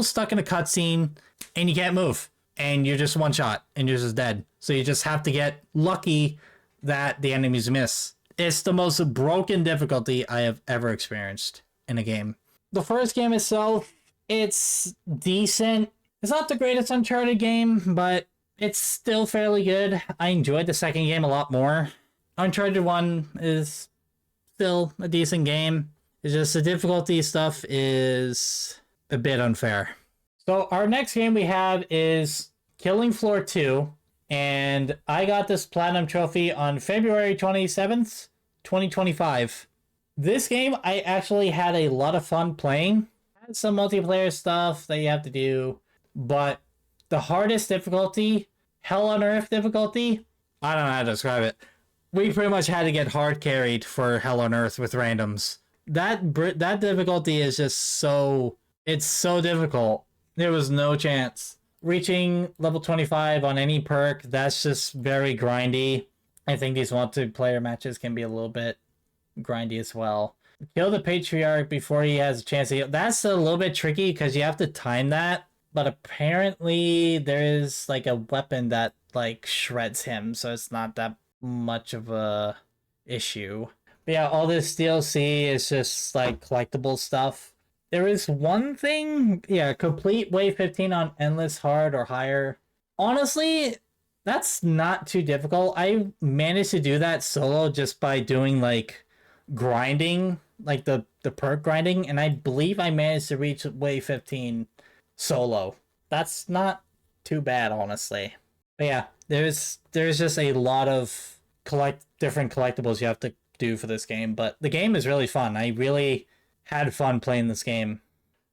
stuck in a cutscene and you can't move and you're just one shot and you're just dead. So you just have to get lucky that the enemies miss. It's the most broken difficulty I have ever experienced in a game. The first game itself, it's decent. It's not the greatest Uncharted game, but it's still fairly good. I enjoyed the second game a lot more. Uncharted 1 is still a decent game. It's just the difficulty stuff is a bit unfair. So our next game we have is Killing Floor 2. And I got this Platinum Trophy on February 27th, 2025. This game I actually had a lot of fun playing. Had some multiplayer stuff that you have to do. But the hardest difficulty, Hell on Earth difficulty, I don't know how to describe it. we pretty much had to get hard carried for Hell on Earth with randoms. That difficulty is just it's so difficult. There was no chance. Reaching level 25 on any perk, that's just very grindy. I think these multiplayer matches can be a little bit grindy as well. Kill the Patriarch before he has a chance to heal. That's a little bit tricky because you have to time that. But apparently there is like a weapon that like shreds him, so it's not that much of a issue. But yeah, all this DLC is just like collectible stuff. There is one thing, yeah, complete wave 15 on endless hard or higher. Honestly, that's not too difficult. I managed to do that solo just by doing like grinding, like the perk grinding, and I believe I managed to reach wave 15 solo. That's not too bad, honestly. But yeah, there's just a lot of different collectibles you have to do for this game, but the game is really fun. I really had fun playing this game.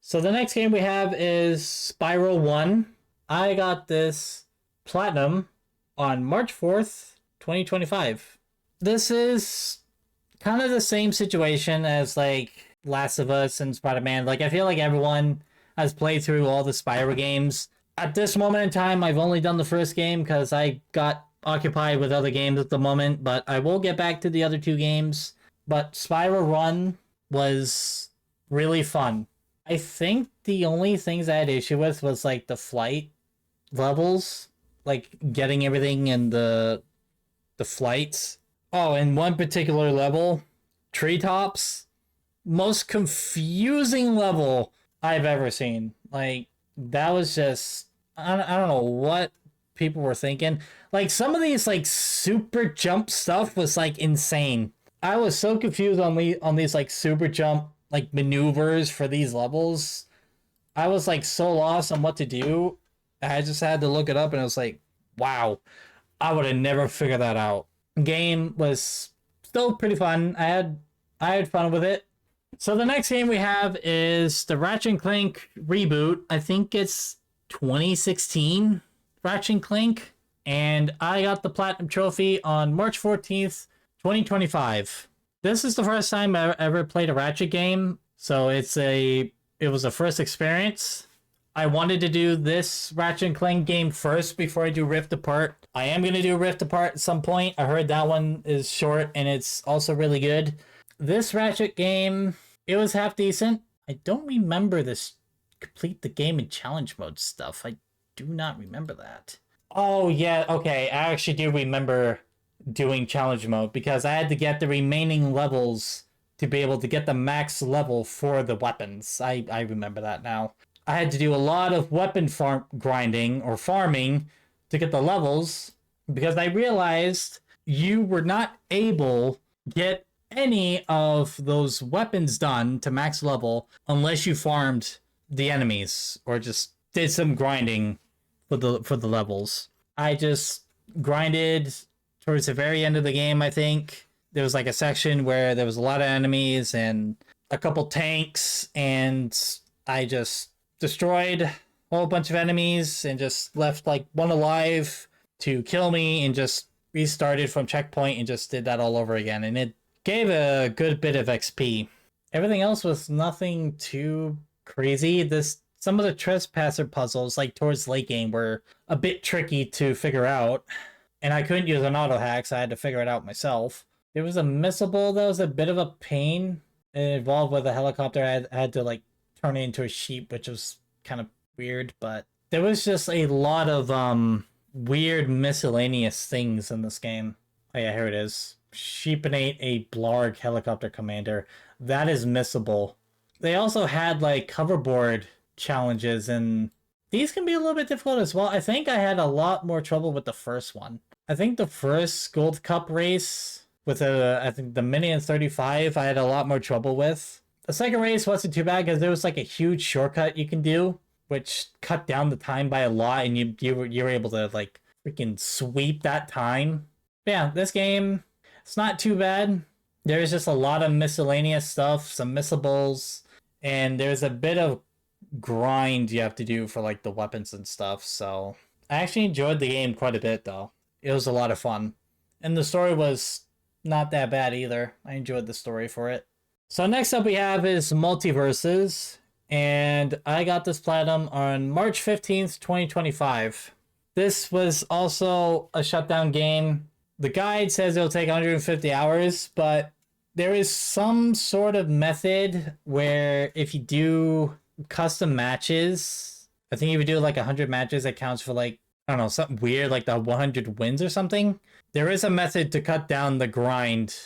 So the next game we have is Spyro 1. I got this platinum on March 4th, 2025. This is kind of the same situation as like Last of Us and Spider-Man. Like I feel like everyone has played through all the Spyro games. At this moment in time, I've only done the first game because I got occupied with other games at the moment, but I will get back to the other two games. But Spyro 1 was really fun. I think the only things I had issue with was like the flight levels, like getting everything in the flights. Oh, in one particular level, treetops, most confusing level I've ever seen. Like that was just I don't know what people were thinking. Like some of these like super jump stuff was like insane. I was so confused on these like super jump like maneuvers for these levels. I was like so lost on what to do. I just had to look it up and I was like, wow, I would have never figured that out. Game was still pretty fun. I had fun with it. So the next game we have is the Ratchet and Clank reboot. I think it's 2016 Ratchet and Clank. And I got the Platinum Trophy on March 14th, 2025. This is the first time I ever played a Ratchet game, so it was a first experience. I wanted to do this Ratchet and Clank game first before I do Rift Apart. I am going to do Rift Apart at some point. I heard that one is short and it's also really good. This Ratchet game, it was half decent. I don't remember this complete the game in challenge mode stuff. I do not remember that. Oh yeah, okay. I actually do remember doing challenge mode because I had to get the remaining levels to be able to get the max level for the weapons. I remember that now. I had to do a lot of weapon grinding or farming to get the levels because I realized you were not able to get any of those weapons done to max level unless you farmed the enemies or just did some grinding for the levels. I just grinded towards the very end of the game. I think there was like a section where there was a lot of enemies and a couple tanks, and I just destroyed a whole bunch of enemies and just left like one alive to kill me and just restarted from checkpoint and just did that all over again, and it gave a good bit of XP. Everything else was nothing too crazy. Some of the trespasser puzzles, like towards late game, were a bit tricky to figure out, and I couldn't use an auto hack, so I had to figure it out myself. There was a missable that was a bit of a pain. It involved with a helicopter. I had to like turn it into a sheep, which was kind of weird, but there was just a lot of weird miscellaneous things in this game. Oh yeah, here it is. Sheepinate a Blarg helicopter commander. That is missable. They also had like hoverboard challenges, and these can be a little bit difficult as well. I think I had a lot more trouble with the first one. I think the first Gold Cup race with I think the Minions 35, I had a lot more trouble with. The second race wasn't too bad because there was like a huge shortcut you can do, which cut down the time by a lot, and you were able to like freaking sweep that time. But yeah, this game, it's not too bad. There's just a lot of miscellaneous stuff, some missables, and there's a bit of grind you have to do for like the weapons and stuff. So I actually enjoyed the game quite a bit though. It was a lot of fun, and the story was not that bad either. I enjoyed the story for it. So next up we have is Multiverses, and I got this platinum on March 15th, 2025. This was also a shutdown game. The guide says it'll take 150 hours, but there is some sort of method where if you do custom matches, I think if you do like 100 matches, that counts for like, I don't know, something weird like the 100 wins or something. There is a method to cut down the grind,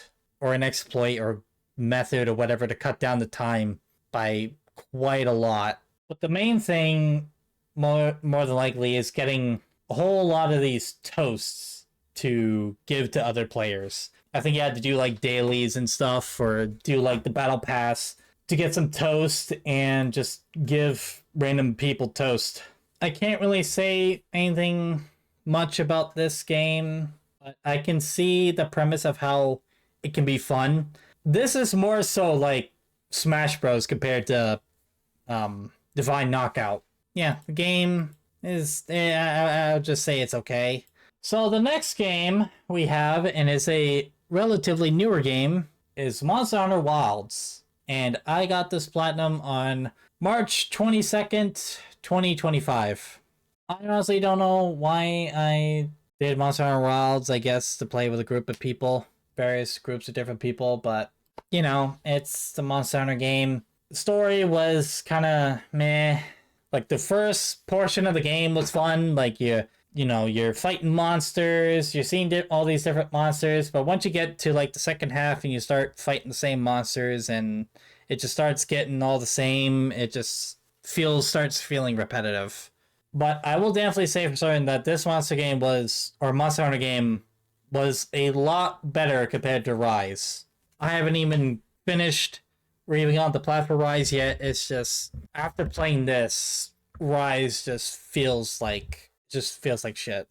or an exploit or method or whatever, to cut down the time by quite a lot. But the main thing, more than likely, is getting a whole lot of these toasts to give to other players. I think you had to do like dailies and stuff, or do like the battle pass to get some toast and just give random people toast. I can't really say anything much about this game, but I can see the premise of how it can be fun. This is more so like Smash Bros compared to Divine Knockout. Yeah, the game is, I'll just say it's okay. So the next game we have, and is a relatively newer game, is Monster Hunter Wilds. And I got this platinum on March 22nd, 2025. I honestly don't know why I did Monster Hunter Wilds, I guess to play with a group of people, various groups of different people, but you know, it's the Monster Hunter game. The story was kind of meh. Like the first portion of the game was fun, like you're fighting monsters, you're seeing all these different monsters, but once you get to like the second half and you start fighting the same monsters and it just starts getting all the same, it just starts feeling repetitive. But I will definitely say for certain that this Monster Hunter game was a lot better compared to Rise. I haven't even finished or even on the platform Rise yet. It's just, after playing this, Rise just feels like shit.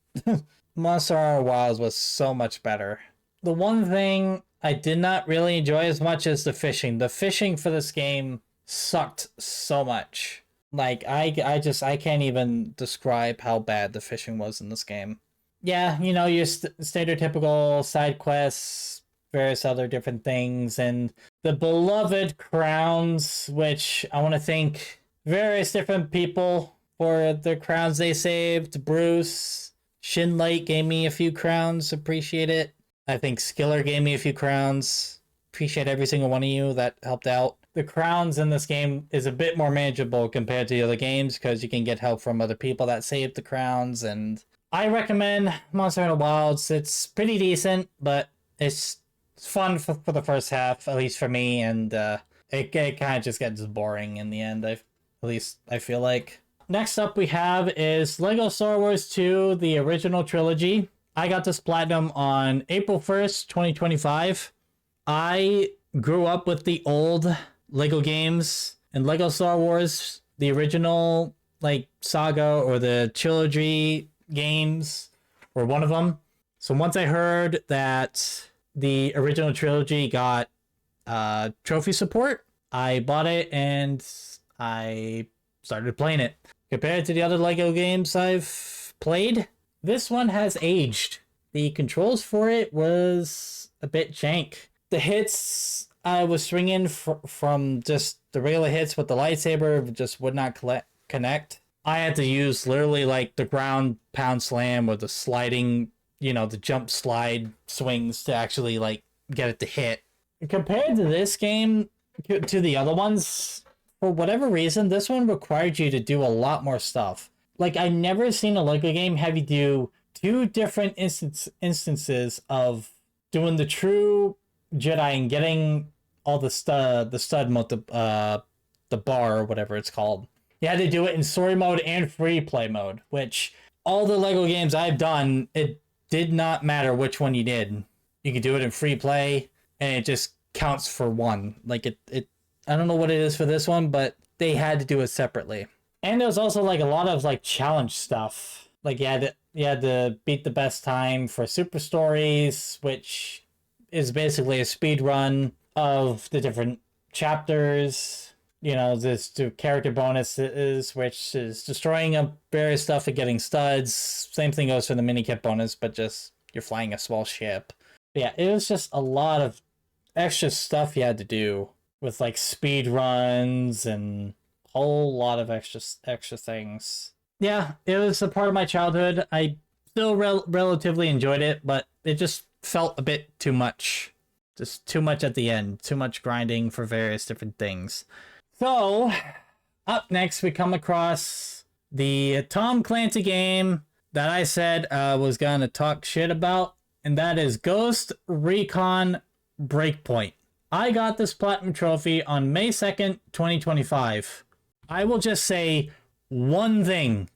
Monster Hunter Wilds was so much better. The one thing I did not really enjoy as much is the fishing. The fishing for this game sucked so much. Like I can't even describe how bad the fishing was in this game. Yeah, your stereotypical side quests, various other different things, and the beloved crowns, which I want to thank various different people for the crowns they saved. Bruce, Shinlight gave me a few crowns, appreciate it. I think Skiller gave me a few crowns. Appreciate every single one of you that helped out. The crowns in this game is a bit more manageable compared to the other games because you can get help from other people that saved the crowns, and I recommend Monster Hunter Wilds. It's pretty decent, but it's fun for the first half, at least for me, and it kind of just gets boring in the end. At least I feel like. Next up we have is Lego Star Wars 2, the original trilogy. I got this platinum on April 1st, 2025. I grew up with the old Lego games, and Lego Star Wars, the original like saga or the trilogy games were one of them. So once I heard that the original trilogy got trophy support, I bought it and I started playing it. Compared to the other Lego games I've played, this one has aged. The controls for it was a bit jank. The hits I was swinging from just the regular hits with the lightsaber just would not connect. I had to use literally like the ground pound slam or the sliding, the jump slide swings to actually like get it to hit. Compared to this game, to the other ones, for whatever reason, this one required you to do a lot more stuff. Like, I never seen a Lego game have you do two different instances of doing the true Jedi and getting all the stud mode, the bar or whatever it's called. You had to do it in story mode and free play mode, which all the Lego games I've done, it did not matter which one you did. You could do it in free play and it just counts for one. Like it I don't know what it is for this one, but they had to do it separately. And there was also like a lot of like challenge stuff. Like you had to beat the best time for Super Stories, which is basically a speed run of the different chapters. There's two character bonuses, which is destroying various stuff and getting studs. Same thing goes for the mini kit bonus, but just you're flying a small ship. Yeah, it was just a lot of extra stuff you had to do with like speed runs and a whole lot of extra things. Yeah, it was a part of my childhood. I still relatively enjoyed it, but it just felt a bit too much. Just too much at the end. Too much grinding for various different things. So, up next we come across the Tom Clancy game that I said was gonna talk shit about, and that is Ghost Recon Breakpoint. I got this platinum trophy on May 2nd, 2025. I will just say one thing.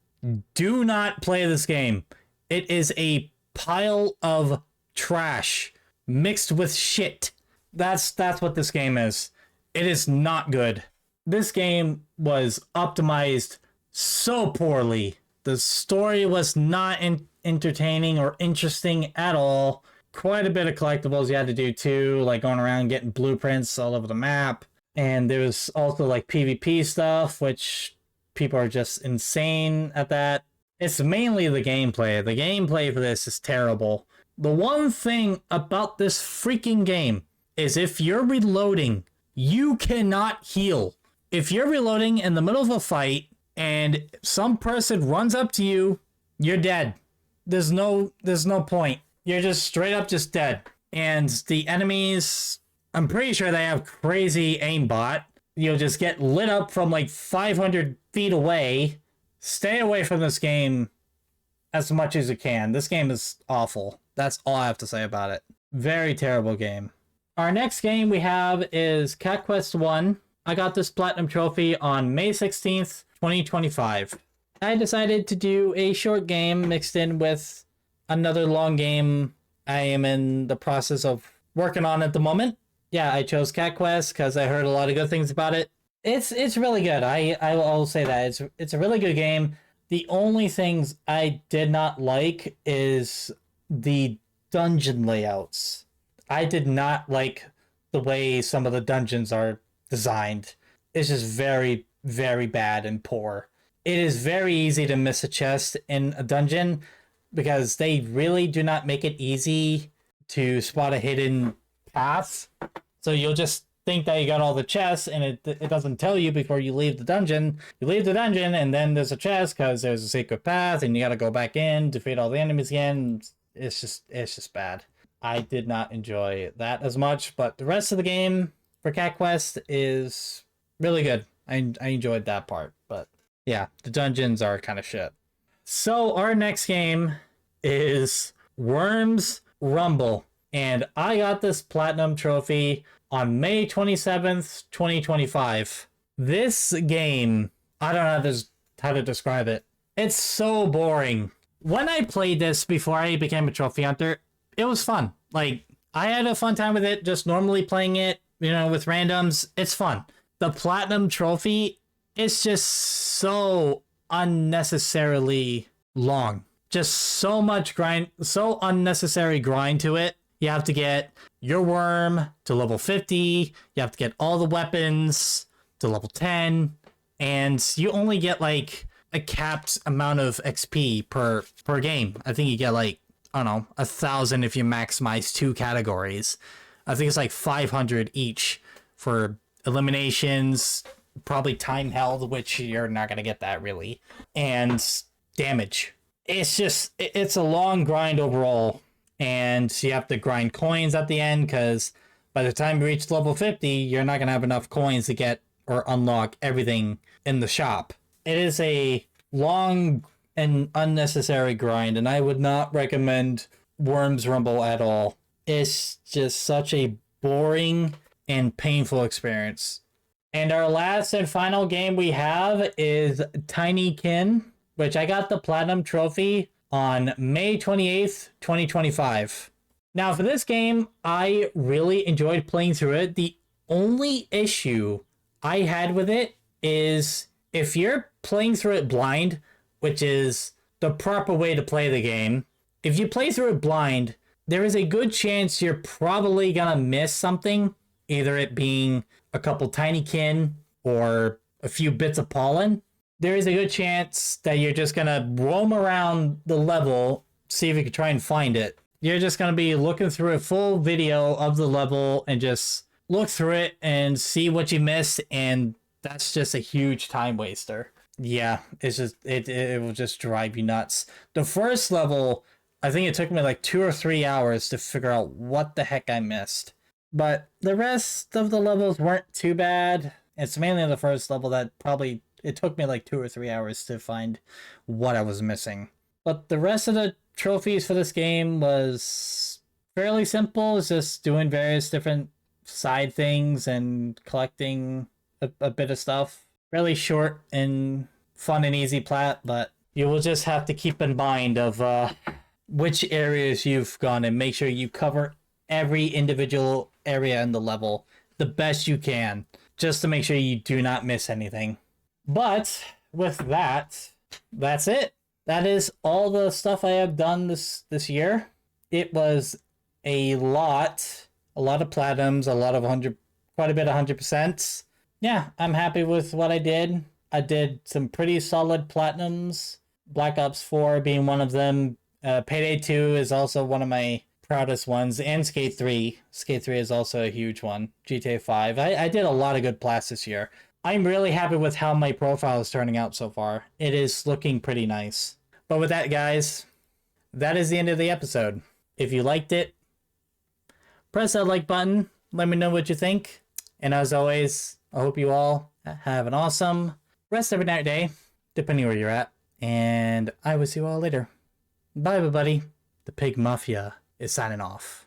Do not play this game. It is a pile of trash mixed with shit. That's what this game is. It is not good. This game was optimized so poorly. The story was not entertaining or interesting at all. Quite a bit of collectibles you had to do too, like going around getting blueprints all over the map. And there was also like PvP stuff, which people are just insane at that. It's mainly the gameplay. The gameplay for this is terrible. The one thing about this freaking game is if you're reloading, you cannot heal. If you're reloading in the middle of a fight and some person runs up to you, you're dead. There's no point. You're just straight up just dead. And the enemies, I'm pretty sure they have crazy aimbot. You'll just get lit up from like 500 feet away. Stay away from this game as much as you can. This game is awful. That's all I have to say about it. Very terrible game. Our next game we have is Cat Quest 1. I got this platinum trophy on May 16th, 2025. I decided to do a short game mixed in with another long game I am in the process of working on at the moment. Yeah, I chose Cat Quest because I heard a lot of good things about it. It's really good. I will say that. It's a really good game. The only things I did not like is the dungeon layouts. I did not like the way some of the dungeons are designed. It's just very, very bad and poor. It is very easy to miss a chest in a dungeon because they really do not make it easy to spot a hidden path. So you'll just think that you got all the chests and it doesn't tell you before you leave the dungeon. You leave the dungeon and then there's a chest because there's a secret path and you got to go back in, defeat all the enemies again. It's just bad. I did not enjoy that as much, but the rest of the game for Cat Quest is really good. I enjoyed that part, but yeah, the dungeons are kind of shit. So our next game is Worms Rumble, and I got this platinum trophy on May 27th, 2025. This game, I don't know how to describe it. It's so boring. When I played this before I became a trophy hunter, it was fun. Like, I had a fun time with it, just normally playing it, with randoms. It's fun. The platinum trophy is just so unnecessarily long. Just so much grind, so unnecessary grind to it. You have to get your worm to level 50. You have to get all the weapons to level 10. And you only get like a capped amount of XP per game. I think you get like, I don't know, 1,000 if you maximize 2 categories. I think it's like 500 each for eliminations, probably time held, which you're not going to get that really, and damage. It's a long grind overall, and you have to grind coins at the end because by the time you reach level 50, you're not going to have enough coins to get or unlock everything in the shop. It is a long and unnecessary grind, and I would not recommend Worms Rumble at all. It's just such a boring and painful experience. And our last and final game we have is Tinykin, which I got the platinum trophy on May 28th, 2025. Now for this game, I really enjoyed playing through it. The only issue I had with it is if you're playing through it blind, which is the proper way to play the game, if you play through it blind, there is a good chance you're probably gonna miss something, either it being a couple tinykin or a few bits of pollen. There is a good chance that you're just gonna roam around the level, see if you can try and find it, You're just going to be looking through a full video of the level and just look through it and see what you missed, and that's just a huge time waster. Yeah, it's just it will just drive you nuts. The first level, I think it took me like 2 or 3 hours to figure out what the heck I missed. But the rest of the levels weren't too bad. It's mainly the first level that probably it took me like 2 or 3 hours to find what I was missing. But the rest of the trophies for this game was fairly simple. It's just doing various different side things and collecting a bit of stuff. Really short and fun and easy plat, but you will just have to keep in mind of which areas you've gone and make sure you cover every individual area in the level the best you can, just to make sure you do not miss anything. But with that, that's it. That is all the stuff I have done this year. It was a lot of platinums, quite a bit of 100%. Yeah, I'm happy with what I did. I did some pretty solid platinums. Black Ops 4 being one of them. Payday 2 is also one of my proudest ones, and Skate 3. Skate 3 is also a huge one. GTA 5. I did a lot of good plats this year. I'm really happy with how my profile is turning out so far. It is looking pretty nice. But with that, guys, that is the end of the episode. If you liked it, press that like button. Let me know what you think. And as always, I hope you all have an awesome rest of your night or day, depending where you're at. And I will see you all later. Bye, everybody. The Pig Mafia is signing off.